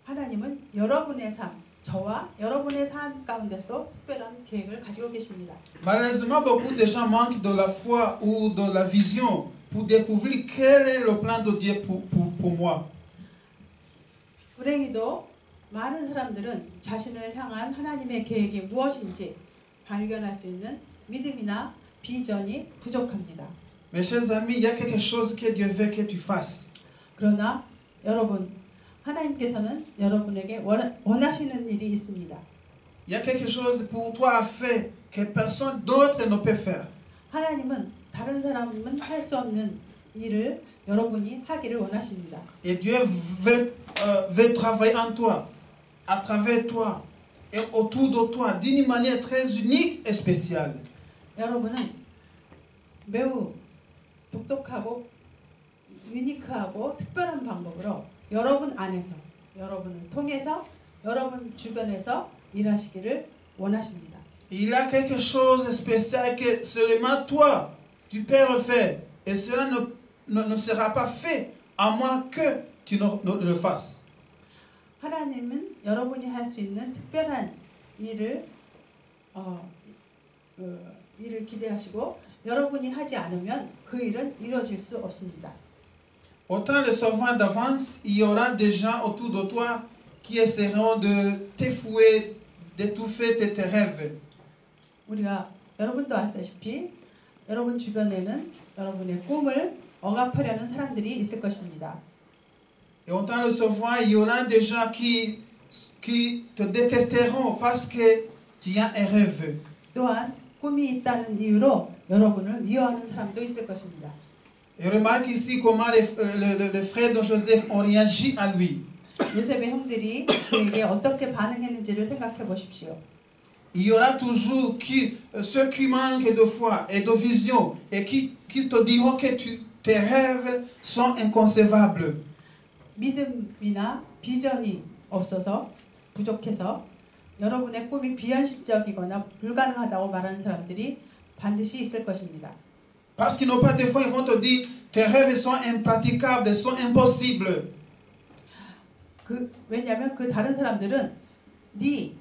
Speaker 2: 하나님은 여러분의 삶, 저와 여러분의 삶 가운데서도 특별한 계획을 가지고 계십니다.
Speaker 1: Malheureusement, beaucoup de gens manquent de la foi ou de la vision pour découvrir quel est le plan de Dieu pour moi.
Speaker 2: 불행히도 많은 사람들은 자신을 향한 하나님의 계획이 무엇인지 발견할 수 있는 믿음이나 비전이 부족합니다.
Speaker 1: Mes chers amis, il y a quelque chose que Dieu veut que tu fasses.
Speaker 2: 그러나 여러분, 하나님께서는 여러분에게 원하시는 일이 있습니다.
Speaker 1: Il y a quelque chose pour toi à faire que personne d'autre ne peut faire.
Speaker 2: 하나님은 다른 사람은 할 수 없는 일을 여러분이 하기를 원하십니다.
Speaker 1: Et Dieu veut travailler en toi, à travers toi et autour de toi d'une manière très unique et spéciale.
Speaker 2: 여러분은 매우 독특하고 유니크하고 특별한 방법으로 여러분 안에서, 여러분을 통해서, 여러분 주변에서 일하시기를 원하십니다.
Speaker 1: Il y a quelque chose de spécial que seulement toi, tu peux refaire. Et cela ne sera pas fait à moins que tu ne le fasses.
Speaker 2: 하나님은 여러분이 할 수 있는 특별한 일을 기대하시고 여러분이 하지 않으면 그 일은 이루어질 수 없습니다.
Speaker 1: Autant le savoir d'avance, il y aura des gens autour de toi qui essaieront de t'effouer, d'étouffer tes rêves.
Speaker 2: 우리가 여러분도 아시다시피 여러분 주변에는 여러분의 꿈을 억압하려는 사람들이 있을 것입니다.
Speaker 1: Et autant le savoir, il y aura des gens qui te détesteront parce que tu as un rêve.
Speaker 2: 또한 꿈이 있다는 이유로 여러분을 미워하는 사람도 있을 것입니다.
Speaker 1: Et remarque ici comment les frères de Joseph ont réagi à lui.
Speaker 2: 요셉의 형들이 그에게 어떻게 반응했는지를 생각해 보십시오.
Speaker 1: Il y aura toujours ceux qui manquent de foi et de vision et qui te diront que tes rêves sont inconcevables.
Speaker 2: 믿음이나 비전이 없어서 부족해서 여러분의 꿈이 비현실적이거나 불가능하다고 말하는 사람들이 반드시 있을 것입니다.
Speaker 1: Parce qu'ils n'ont pas de foi, ils vont te dire tes rêves sont impraticables, sont impossibles.
Speaker 2: 왜냐하면 그 다른 사람들은 네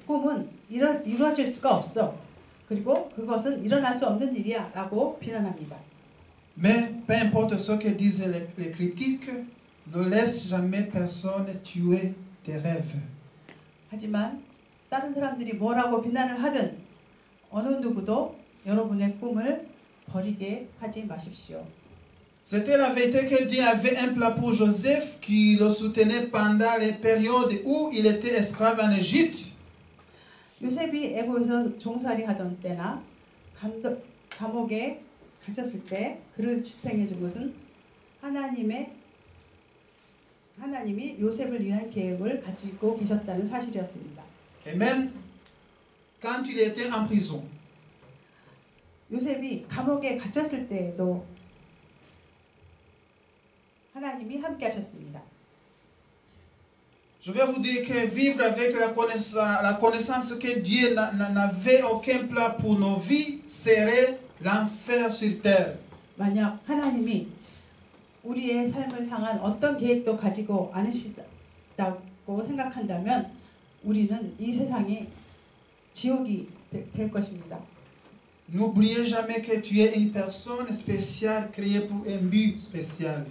Speaker 2: 꿈은 이루어질 수가 없어. 그리고 그것은 일어날 수 없는 일이야 라고 비난합니다.
Speaker 1: Mais peu importe ce que disent les critiques, ne laisse jamais personne tuer tes rêves.
Speaker 2: 하지만 다른 사람들이 뭐라고 비난을 하든 어느 누구도 여러분의 꿈을 버리게 하지 마십시오.
Speaker 1: C'était la vérité que Dieu avait un plan pour Joseph qui le soutenait pendant les périodes où il était esclave en Égypte.
Speaker 2: 요셉이 애굽에서 종살이 하던 때나 감옥에 갇혔을 때 그를 지탱해 준 것은 하나님이 요셉을 위한 계획을 가지고 계셨다는 사실이었습니다.
Speaker 1: Et même quand il était en prison.
Speaker 2: 요셉이 감옥에 갇혔을 때에도 하나님이 함께 하셨습니다.
Speaker 1: Je vais vous dire que vivre avec la connaissance que Dieu n'avait aucun plan pour nos vies serait l'enfer sur terre.
Speaker 2: 만약 하나님이 우리의 삶을 향한 어떤 계획도 가지고 않으시다고 생각한다면 우리는 이 세상이 지옥이 될 것입니다.
Speaker 1: N'oubliez jamais que tu es une personne spéciale créée pour un but spécial.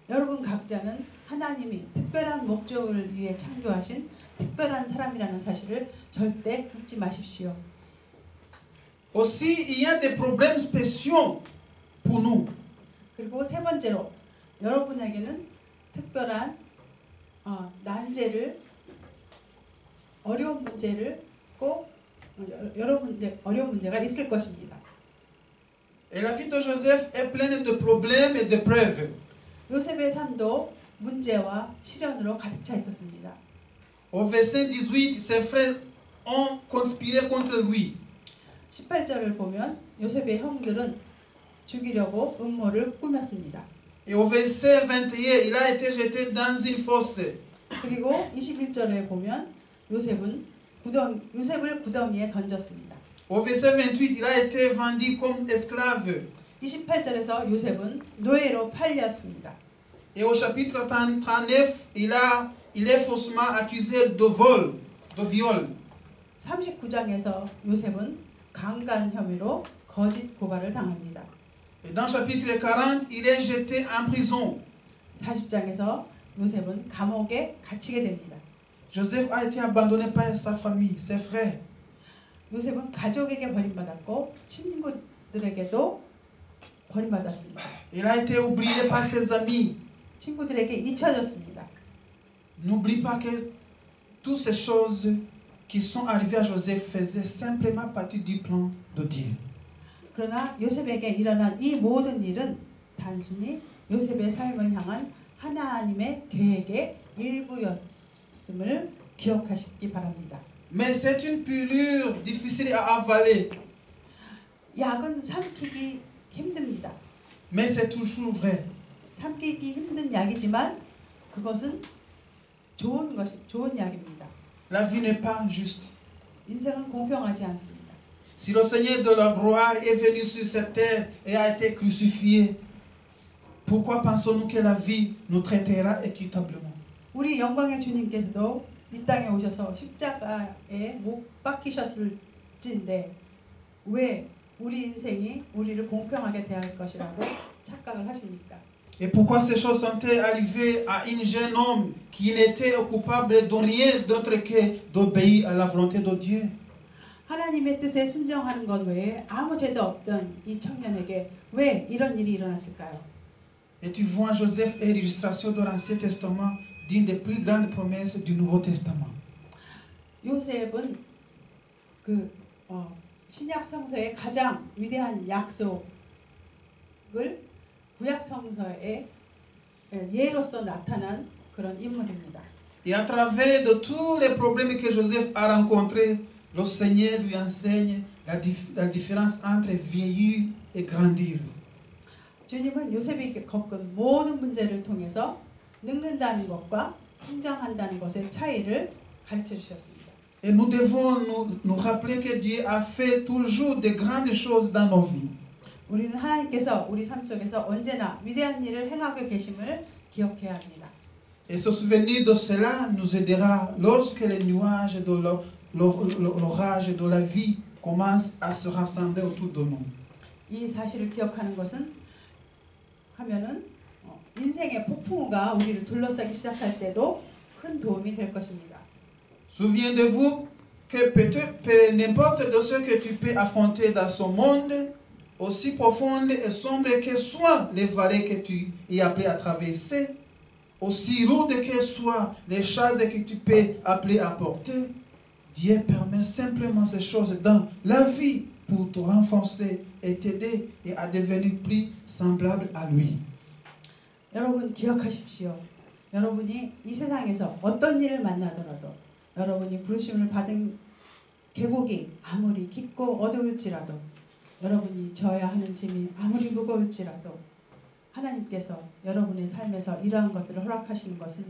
Speaker 2: 여러분 각자는 하나님이 특별한 목적을 위해 창조하신 특별한 사람이라는 사실을 절대 잊지 마십시오.
Speaker 1: Aussi, il y a des problèmes spéciaux pour nous.
Speaker 2: 그리고 세 번째로 여러분에게는 특별한 난제를 어려운 문제를 꼭 어려운 문제가 있을 것입니다.
Speaker 1: Et la vie de Joseph est pleine de problèmes et d'épreuves.
Speaker 2: 요셉의 삶도 문제와 시련으로 가득 차 있었습니다.
Speaker 1: Au verset 18, ses frères ont conspiré contre lui.
Speaker 2: 18절을 보면 요셉의 형들은 죽이려고 음모를 꾸몄습니다.
Speaker 1: Et au verset 21, il a été jeté dans une fosse.
Speaker 2: 그리고 21절에 보면 요셉을 구덩이에 던졌습니다.
Speaker 1: Au verset 28, il a été vendu comme esclave.
Speaker 2: 28절에서 요셉은 노예로 팔렸습니다.
Speaker 1: Et au chapitre 39, il est faussement accusé de vol, de viol.
Speaker 2: 39장에서 요셉은 강간 혐의로 거짓 고발을 당합니다.
Speaker 1: Et dans chapitre 40, il est jeté en prison.
Speaker 2: 40장에서 요셉은 감옥에 갇히게 됩니다.
Speaker 1: Joseph a été abandonné par sa famille, ses frères.
Speaker 2: 요셉은 가족에게 버림받았고 친구들에게도 버림받았습니다.
Speaker 1: Il a été oublié par ses amis.
Speaker 2: 친구들에게 잊혀졌습니다.
Speaker 1: N'oublie pas que toutes ces choses qui sont arrivées à Joseph faisaient simplement partie du plan de Dieu.
Speaker 2: 그러나 요셉에게 일어난 이 모든 일은 단순히 요셉의 삶을 향한 하나님의 계획의 일부였음을 기억하시기 바랍니다.
Speaker 1: Mais c'est une pilule difficile à avaler.
Speaker 2: 약은 삼키기 힘듭니다.
Speaker 1: Mais c'est toujours vrai.
Speaker 2: 삼키기 힘든 약이지만 그것은 좋은 약입니다.
Speaker 1: La vie n'est pas juste.
Speaker 2: 인생은 공평하지 않습니다.
Speaker 1: Si le Seigneur de la gloire est venu sur cette terre et a été crucifié, pourquoi pensons-nous que la vie nous traitera équitablement?
Speaker 2: 우리 영광의 주님께서도 이 땅에 오셔서 십자가에 못 박히셨을진데 왜 우리 인생이 우리를 공평하게 대할 것이라고 착각을 하십니까?
Speaker 1: Et pourquoi ces choses sont-elles arrivées à un jeune homme qui n'était coupable de rien d'autre que d'obéir à la volonté de Dieu?
Speaker 2: 하나님의 뜻에 순종하는 것 외에 아무 죄도 없던 이 청년에게 왜 이런 일이 일어났을까요?
Speaker 1: Et tu vois, Joseph est l'illustration de l'Ancien Testament d'une des plus grandes promesses du Nouveau Testament.
Speaker 2: 요셉은 신약 성서의 가장 위대한 약속을 구약 성서의 예로서 나타난 그런 인물입니다.
Speaker 1: Et à travers de tous les problèmes que Joseph a rencontrés, le Seigneur lui enseigne la différence entre vieillir et grandir.
Speaker 2: 주님은 요셉이 겪은 모든 문제를 통해서 늙는다는 것과 성장한다는 것의 차이를 가르쳐 주셨습니다.
Speaker 1: Et nous devons nous rappeler que Dieu a fait toujours de grandes choses dans nos vies.
Speaker 2: 우리는 하나님께서 우리 삶 속에서 언제나 위대한 일을 행하고 계심을 기억해야 합니다.
Speaker 1: Et se souvenir de cela nous aidera lorsque les nuages de l'orage de la vie commencent à se rassembler autour de nous.
Speaker 2: 이 사실을 기억하는 것은 하면은 인생의 폭풍우가 우리를 둘러싸기 시작할 때도 큰 도움이 될 것입니다.
Speaker 1: Souvenez-vous que peut-être n'importe de ce que tu peux affronter dans ce monde, aussi profonde et sombre que soient les vallées que tu es appelé à traverser, aussi lourdes que soient les choses que tu peux appeler à porter, Dieu permet simplement ces choses dans la vie pour te renforcer et t'aider et à devenir plus semblable à lui.
Speaker 2: 여러분 기억하십시오. 여러분이 이 세상에서 어떤 일을 만나더라도 여러분이 부르심을 받은 계곡이 아무리 깊고 어두울지라도 여러분이 져야 하는 짐이 아무리 무거울지라도 하나님께서 여러분의 삶에서 이러한 것들을 허락하시는 것은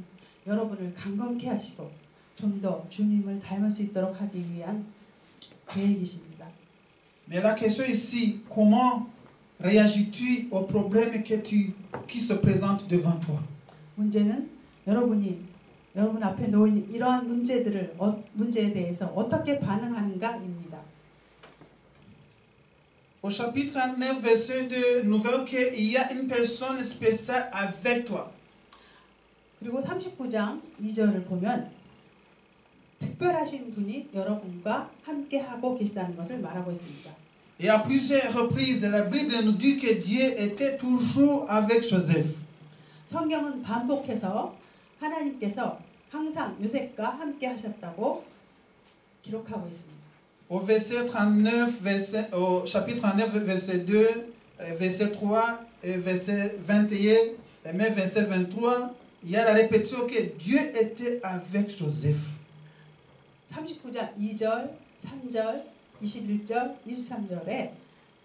Speaker 2: 여러분을 강건케 하시고 좀 더 주님을 닮을 수 있도록 하기 위한 계획이십니다.
Speaker 1: Mais la question ici, comment réagis-tu aux problèmes qui se présentent devant toi?
Speaker 2: 문제는 여러분 앞에 놓인 이러한 문제에 대해서 어떻게 반응하는가입니다.
Speaker 1: Au chapitre 39, verset 2, nous voyons qu'il y a une personne spéciale avec toi.
Speaker 2: 그리고 39장 2절을 보면 특별하신 분이 여러분과 함께 하고 계시다는 것을 말하고 있습니다.
Speaker 1: Et à plusieurs reprises, la Bible nous dit que Dieu était toujours avec Joseph.
Speaker 2: 성경은 반복해서 하나님께서 항상 요셉과 함께 하셨다고 기록하고 있습니다.
Speaker 1: Au verset 39, au chapitre 39, verset 2, verset 3, et verset 21, et même verset 23, il y a la répétition que Dieu était avec Joseph.
Speaker 2: 39장 2절, 3절, 21절, 23절에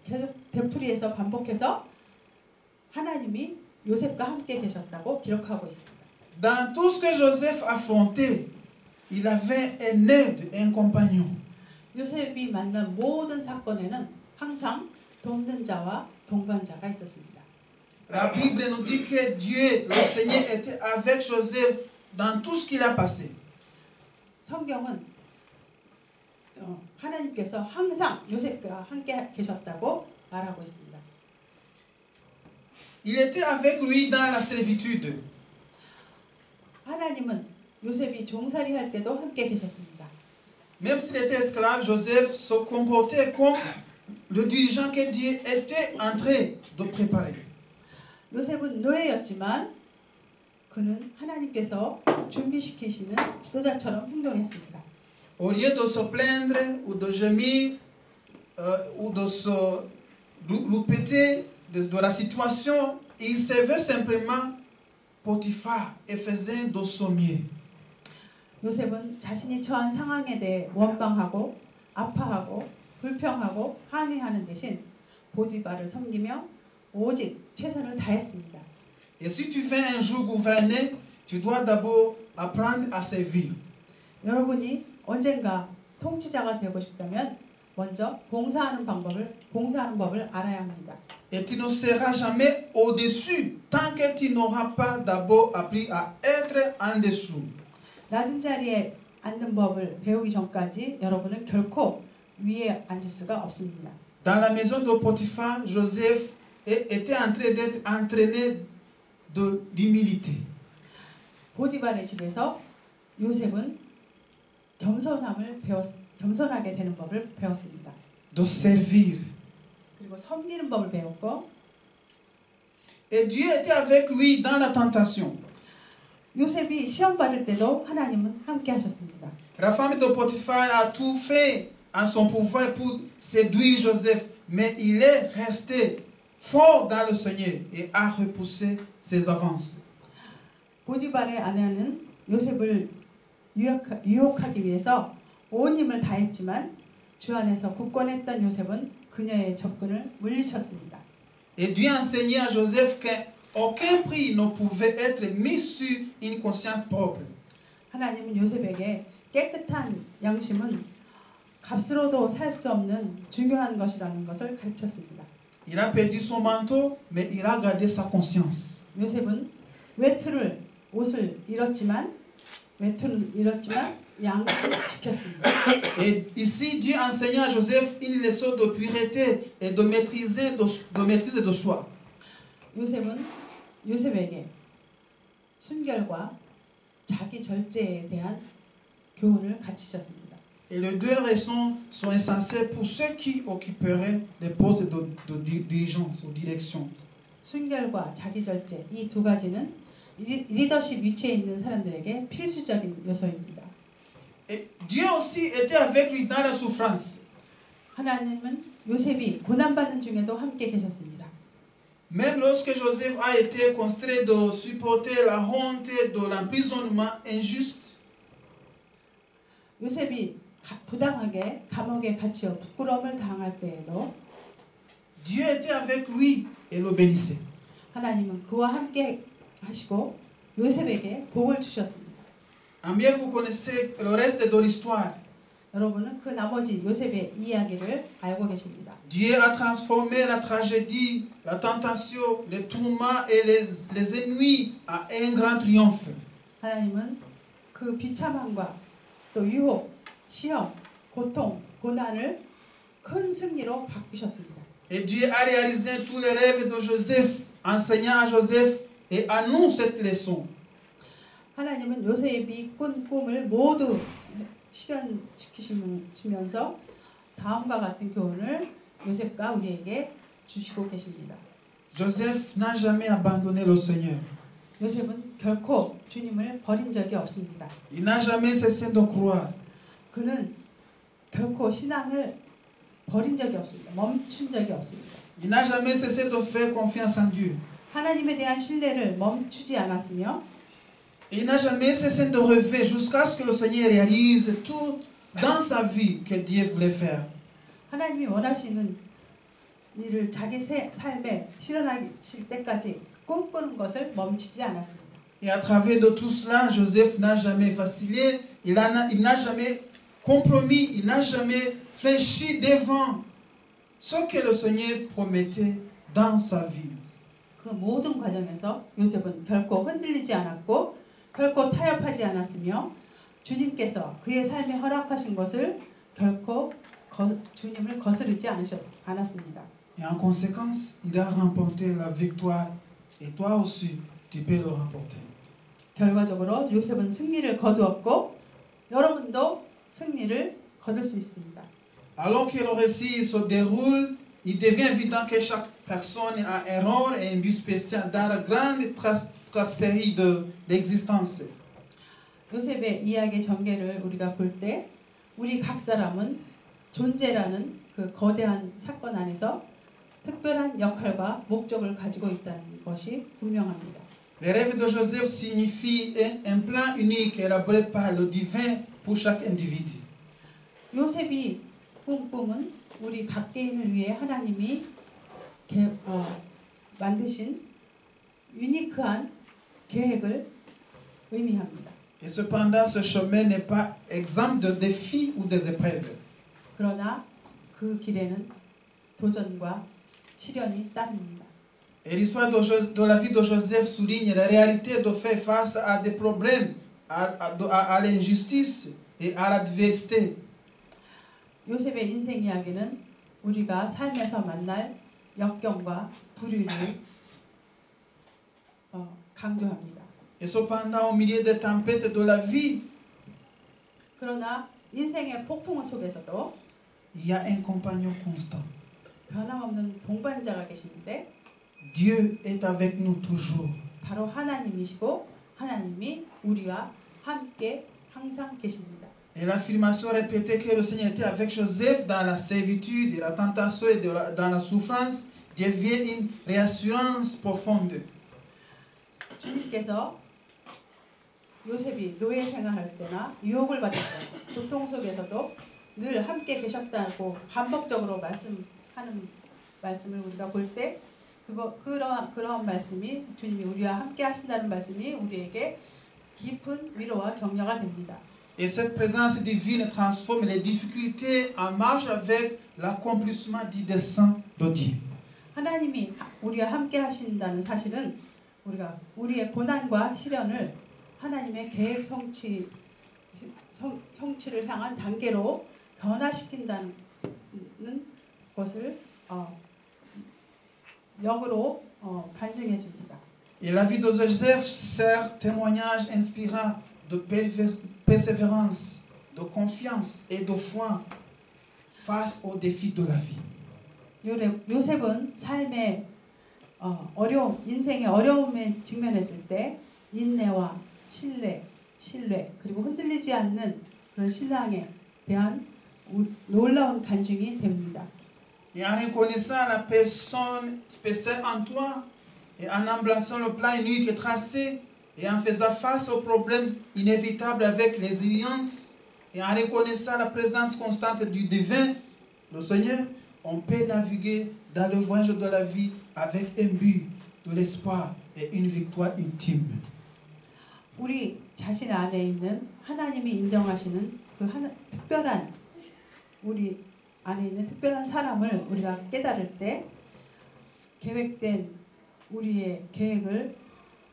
Speaker 2: 계속 되풀이해서 반복해서 하나님이 요셉과 함께 계셨다고 기록하고 있습니다.
Speaker 1: Dans tout ce que Joseph affrontait, il avait un aide, un compagnon.
Speaker 2: 요셉이 만난 모든 사건에는 항상 돕는 자와 동반자가 있었습니다.
Speaker 1: La Bible nous dit que Dieu, le Seigneur, était avec Joseph dans tout ce qu'il a passé.
Speaker 2: 성경은 하나님께서 항상 요셉과 함께 계셨다고 말하고 있습니다.
Speaker 1: Il était avec lui dans la servitude.
Speaker 2: 하나님은 요셉이 종살이 할 때도 함께 계셨습니다.
Speaker 1: Même s'il était esclave, Joseph se comportait comme le dirigeant que Dieu était en train de préparer.
Speaker 2: 요셉은 노예였지만 그는 하나님께서 준비시키시는 지도자처럼 행동했습니다.
Speaker 1: Au lieu de se plaindre ou de gémir ou de se répéter de la situation, il servait simplement Potiphar et faisait de son mieux.
Speaker 2: 요셉은 자신이 처한 상황에 대해 원망하고 아파하고 불평하고 항의하는 대신 보디발을 섬기며 오직 최선을 다했습니다.
Speaker 1: Et si tu veux un jour gouverner, tu dois d'abord apprendre à servir.
Speaker 2: 여러분이 언젠가 통치자가 되고 싶다면 먼저 봉사하는 법을 알아야 합니다.
Speaker 1: Et tu ne seras jamais au-dessus tant que tu n'auras pas d'abord appris à être en dessous.
Speaker 2: 낮은 자리에 앉는 법을 배우기 전까지 여러분은 결코 위에 앉을 수가 없습니다.
Speaker 1: Dans la maison de Potiphar, Joseph était en train d'être entraîné de l'humilité.
Speaker 2: 보디발의 집에서 요셉은 겸손하게 되는 법을 배웠습니다.
Speaker 1: De servir.
Speaker 2: 그리고 섬기는 법을 배웠고
Speaker 1: Et Dieu était avec lui dans la tentation.
Speaker 2: 요셉이 시험 받을 때도 하나님은 함께 하셨습니다.
Speaker 1: La femme de Potiphar a tout fait en son pouvoir pour séduire Joseph, mais il est resté fort dans le Seigneur et a repoussé ses avances.
Speaker 2: 보디발의 아내는 요셉을 유혹하기 위해서 온 힘을 다했지만 주 안에서 굳건했던 요셉은 그녀의 접근을 물리쳤습니다.
Speaker 1: Et Dieu enseignait à Joseph qu'aucun prix ne pouvait être mis sur une conscience propre.
Speaker 2: 하나님은 요셉에게 깨끗한 양심은 값으로도 살 수 없는 중요한 것이라는 것을 가르쳤습니다.
Speaker 1: Il a perdu son manteau, mais il a gardé sa conscience.
Speaker 2: 요셉은 옷을 잃었지만 양심을 지켰습니다.
Speaker 1: Et ici, Dieu enseignait à Joseph une leçon de pureté et de maîtrise de soi.
Speaker 2: 요셉에게 순결과 자기 절제에 대한 교훈을 가르치셨습니다.
Speaker 1: Et les deux leçons sont essentielles pour ceux qui occuperaient les postes de dirigeance ou direction.
Speaker 2: 순결과 자기 절제 이 두 가지는 리더십 위치에 있는 사람들에게 필수적인 요소입니다.
Speaker 1: Et Dieu aussi était avec lui dans la souffrance.
Speaker 2: 하나님은 요셉이 고난받는 중에도 함께 계셨습니다.
Speaker 1: Même lorsque Joseph a été constraint de supporter la honte de l'emprisonnement injuste,
Speaker 2: 요셉이 부당하게 감옥에 갇혀 부끄러움을 당할 때에도
Speaker 1: Dieu était avec lui et le bénissait.
Speaker 2: 하나님은 그와 함께 하시고 요셉에게 복을 주셨습니다.
Speaker 1: Bien vous connaissez le reste de l'histoire.
Speaker 2: 여러분은 그 나머지 요셉의 이야기를 알고 계십니다.
Speaker 1: Dieu a transformé la tragédie, la tentation, les tourments et les ennuis en un grand triomphe.
Speaker 2: 하나님은 그 비참함과 또 유혹, 시험, 고통, 고난을 큰 승리로 바꾸셨습니다.
Speaker 1: Et Dieu a réalisé tous les rêves de Joseph, enseignant à Joseph et à nous cette leçon.
Speaker 2: 하나님은 요셉이 꾼 꿈을 모두 실현시키시면서 다음과 같은 교훈을 요셉과 우리에게 주시고 계십니다.
Speaker 1: Joseph n'a jamais abandonné le Seigneur.
Speaker 2: 요셉은 결코 주님을 버린 적이 없습니다.
Speaker 1: Il n'a jamais cessé de croire.
Speaker 2: 그는 결코 신앙을 버린 적이 없습니다. 멈춘 적이 없습니다.
Speaker 1: Il n'a jamais cessé de faire confiance en Dieu.
Speaker 2: 하나님에 대한 신뢰를 멈추지 않았으며
Speaker 1: Il n'a jamais cessé de rêver jusqu'à ce que le Seigneur réalise tout dans sa vie que Dieu voulait faire.
Speaker 2: 하나님이 원하시는 일을 자기 삶에 실현하실 때까지 꿈꾸는 것을 멈추지 않았습니다.
Speaker 1: Et à travers de tout cela, Joseph n'a jamais vacillé, il n'a jamais compromis, il n'a jamais fléchi devant ce que le Seigneur promettait dans sa vie.
Speaker 2: 그 모든 과정에서 요셉은 결코 흔들리지 않았고 결코 타협하지 않았으며 주님께서 그의 삶에 허락하신 것을 결코 주님을 거스르지 않았습니다.
Speaker 1: Et en conséquence, il a remporté la victoire et toi aussi, tu peux le remporter.
Speaker 2: 결과적으로 요셉은 승리를 거두었고 여러분도 승리를 거둘 수 있습니다.
Speaker 1: Alors que le récit se déroule, il devient évident que chaque personne a un rôle et un but spécial dans la grande prospérité de l'existence.
Speaker 2: 요셉의 이야기 전개를 우리가 볼 때 우리 각 사람은 존재라는 그 거대한 사건 안에서 특별한 역할과 목적을 가지고 있다는 것이 분명합니다.
Speaker 1: Les rêves de Joseph signifient un plan unique élaboré par le divin pour chaque individu.
Speaker 2: 요셉이 꿈은 우리 각 개인을 위해 하나님이 만드신 유니크한 계획을 의미합니다.
Speaker 1: Et cependant, ce chemin n'est pas exempt de défis ou des épreuves.
Speaker 2: 그러나 그 길에는 도전과 시련이 따릅니다.
Speaker 1: Et l'histoire de la vie de Joseph souligne la réalité de faire face à des problèmes, à l'injustice et à l'adversité.
Speaker 2: 요셉의 인생 이야기는 우리가 삶에서 만날 역경과 불의를 강조합니다.
Speaker 1: Et cependant, au milieu des tempêtes de la vie,
Speaker 2: 그러나 인생의 폭풍 속에서도
Speaker 1: il y a un compagnon constant.
Speaker 2: 변함없는 동반자가 계시는데
Speaker 1: Dieu est avec nous toujours.
Speaker 2: 바로 하나님이시고 하나님이 우리와 함께 항상 계십니다.
Speaker 1: Et l'affirmation répétée que le Seigneur était avec Joseph dans la servitude, la tentation et dans la souffrance devient une réassurance profonde.
Speaker 2: 주님께서 요셉이 노예 생활할 때나 유혹을 받을 때 고통 속에서도 늘 함께 계셨다고 반복적으로 말씀하는 말씀을 우리가 볼 때 그러한 말씀이 주님이 우리와 함께 하신다는 말씀이 우리에게 깊은 위로와 격려가 됩니다.
Speaker 1: Et cette présence divine transforme les difficultés en marche avec l'accomplissement du dessein de Dieu.
Speaker 2: 하나님이 우리와 함께 하신다는 사실은 우리가 우리의 고난과 시련을 하나님의 계획 성취를 향한 단계로 변화시킨다는 것을 역으로 간증해 줍니다.
Speaker 1: Et la vie de Joseph sert témoignage inspirant de persévérance, de confiance et de foi face aux défis de la vie.
Speaker 2: 요셉은 삶의 인생의 어려움에 직면했을 때 인내와 신뢰 그리고 흔들리지 않는 그런 신앙에 대한 놀라운 간증이 됩니다.
Speaker 1: Et en reconnaissant la personne spéciale en toi, et en embrassant le plan unique tracé, et en faisant face aux problèmes inévitables avec résilience, et en reconnaissant la présence constante du divin, le Seigneur, on peut naviguer dans le voyage de la vie avec un but, de l'espoir et une victoire intime.
Speaker 2: 우리 자신 안에 있는 하나님이 인정하시는 그 특별한 우리 안에 있는 특별한 사람을 우리가 깨달을 때 계획된 우리의 계획을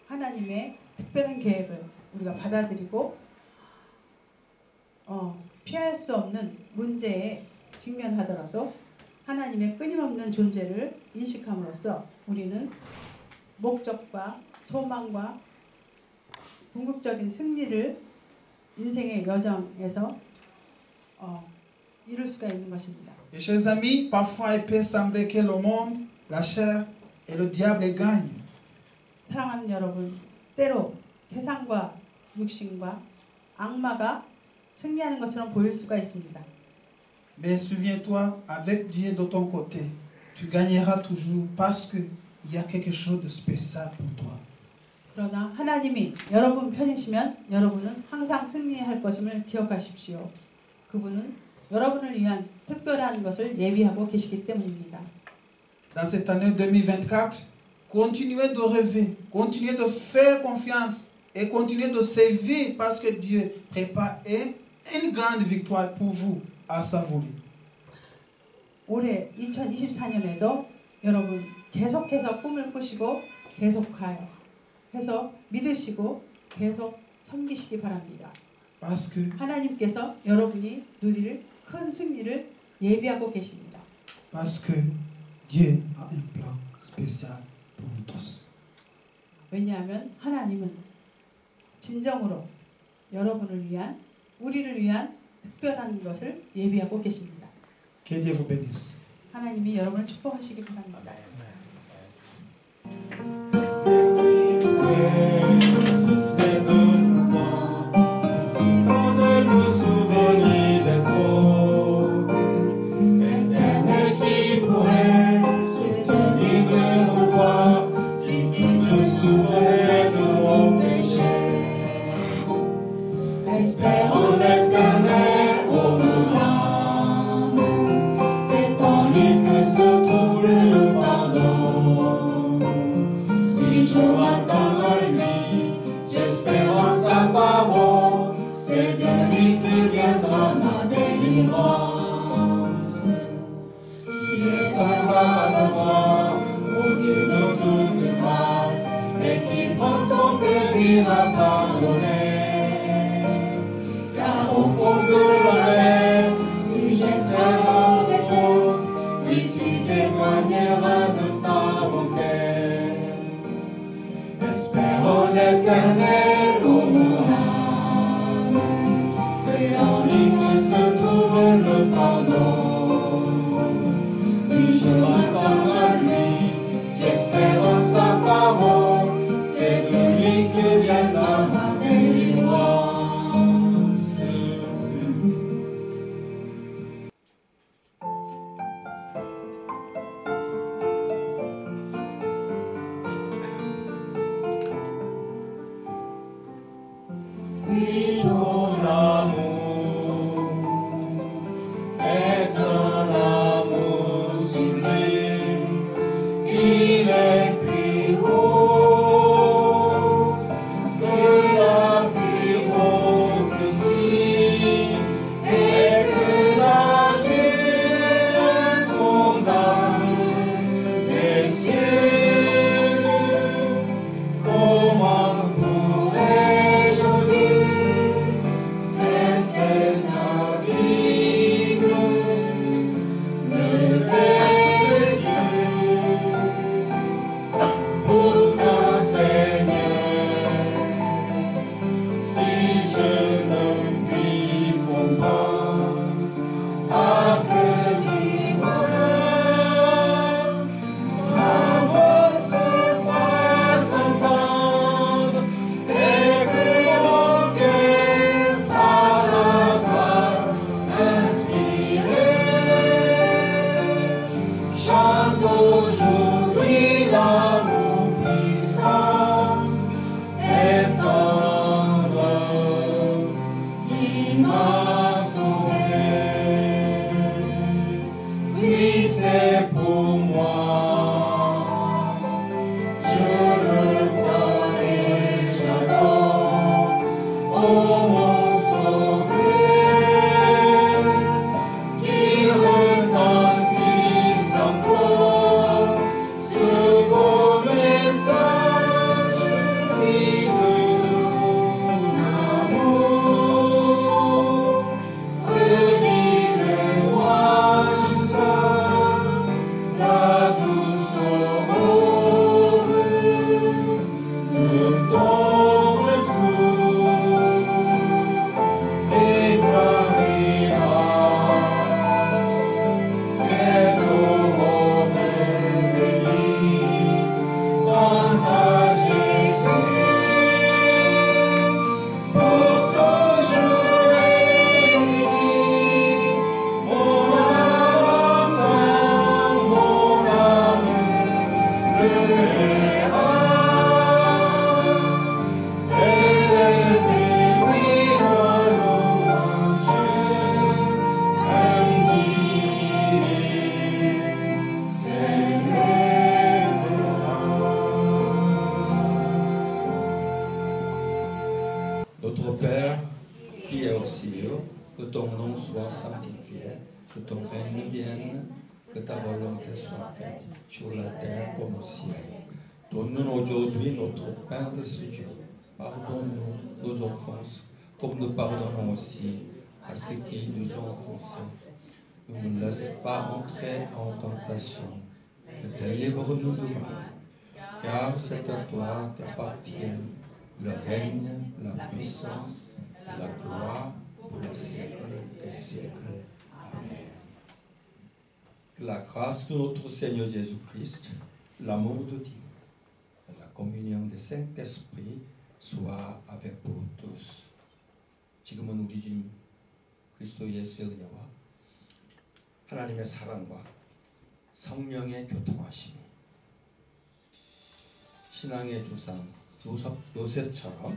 Speaker 2: 하나님의 특별한 계획을 우리가 받아들이고 피할 수 없는 문제에 직면하더라도 하나님의 끊임없는 존재를 인식함으로써 우리는 목적과 소망과 궁극적인 승리를 인생의 여정에서 이룰 수가 있는 것입니다.
Speaker 1: Et chers amis, parfois il peut sembler que le monde, la chair et le diable gagnent.
Speaker 2: 사랑하는 여러분, 때로 세상과 육신과 악마가 승리하는 것처럼 보일 수가 있습니다.
Speaker 1: Mais souviens-toi, avec Dieu de ton côté, tu gagneras toujours parce qu'il y a quelque chose de spécial pour toi.
Speaker 2: 그러나 하나님이 여러분 편이시면 여러분은 항상 승리할 것임을 기억하십시오. 그분은 여러분을 위한 특별한 것을 예비하고 계시기 때문입니다.
Speaker 1: Dans cette année 2024, continuez de rêver, continuez de faire confiance et continuez de servir parce que Dieu prépare une grande victoire pour vous à savourer.
Speaker 2: 올해 2024년에도 여러분 계속해서 꿈을 꾸시고 계속하여 해서 믿으시고 계속 섬기시기 바랍니다.
Speaker 1: Parce que
Speaker 2: 하나님께서 여러분이 누릴 큰 승리를 예비하고 계십니다.
Speaker 1: Parce que Dieu a un plan spécial pour nous tous.
Speaker 2: 왜냐하면 하나님은 진정으로 여러분을 위한 우리를 위한 특별한 것을 예비하고 계십니다.
Speaker 1: Que Dieu vous bénisse.
Speaker 2: 하나님이 여러분을 축복하시기 바랍니다.
Speaker 3: Espérons l'éternel au moment, c'est en lui que se trouve le pardon. Oui, c'est pour moi. Je le crois et j'adore. Oh mon Sauveur, qui retentisse encore ce beau message, lui de ton amour. Redis-le-moi jusqu'à la douce aurore de ton retour. Et gravira cette aurore bénie dans ta Jésus, pour toujours réunis, mon âme enfin, mon âme le verra.
Speaker 6: Notre Père, qui es aux cieux, que ton nom soit sanctifié, que ton règne vienne, que ta volonté soit faite sur la terre comme au ciel. Donne-nous aujourd'hui notre pain de ce jour. Pardonne-nous nos offenses, comme nous pardonnons aussi à ceux qui nous ont offensés. Ne nous laisse pas entrer en tentation, mais délivre-nous du mal. Car c'est à toi qu'appartiennent le règne, la puissance et la gloire pour les siècles des siècles. Amen. Que la grâce de notre Seigneur Jésus-Christ, l'amour de Dieu et la communion du Saint-Esprit soient avec vous tous. 지금은 우리 주님 그리스도 예수의 은혜와 하나님의 사랑과 성령의 교통하심이 신앙의 조상 요셉처럼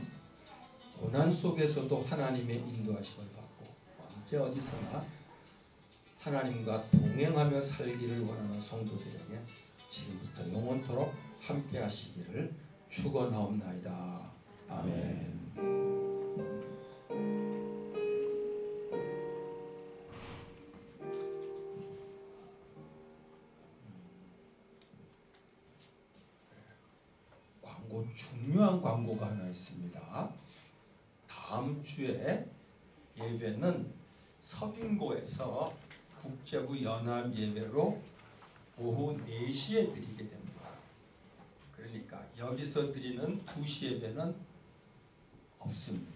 Speaker 6: 고난 속에서도 하나님의 인도하심을 받고 언제 어디서나 하나님과 동행하며 살기를 원하는 성도들에게 지금부터 영원토록 함께 하시기를 축원하옵나이다. 아멘. 중요한 광고가 하나 있습니다. 다음 주에 예배는 서빙고에서 국제부 연합 예배로 오후 4시에 드리게 됩니다. 그러니까 여기서 드리는 2시 예배는 없습니다.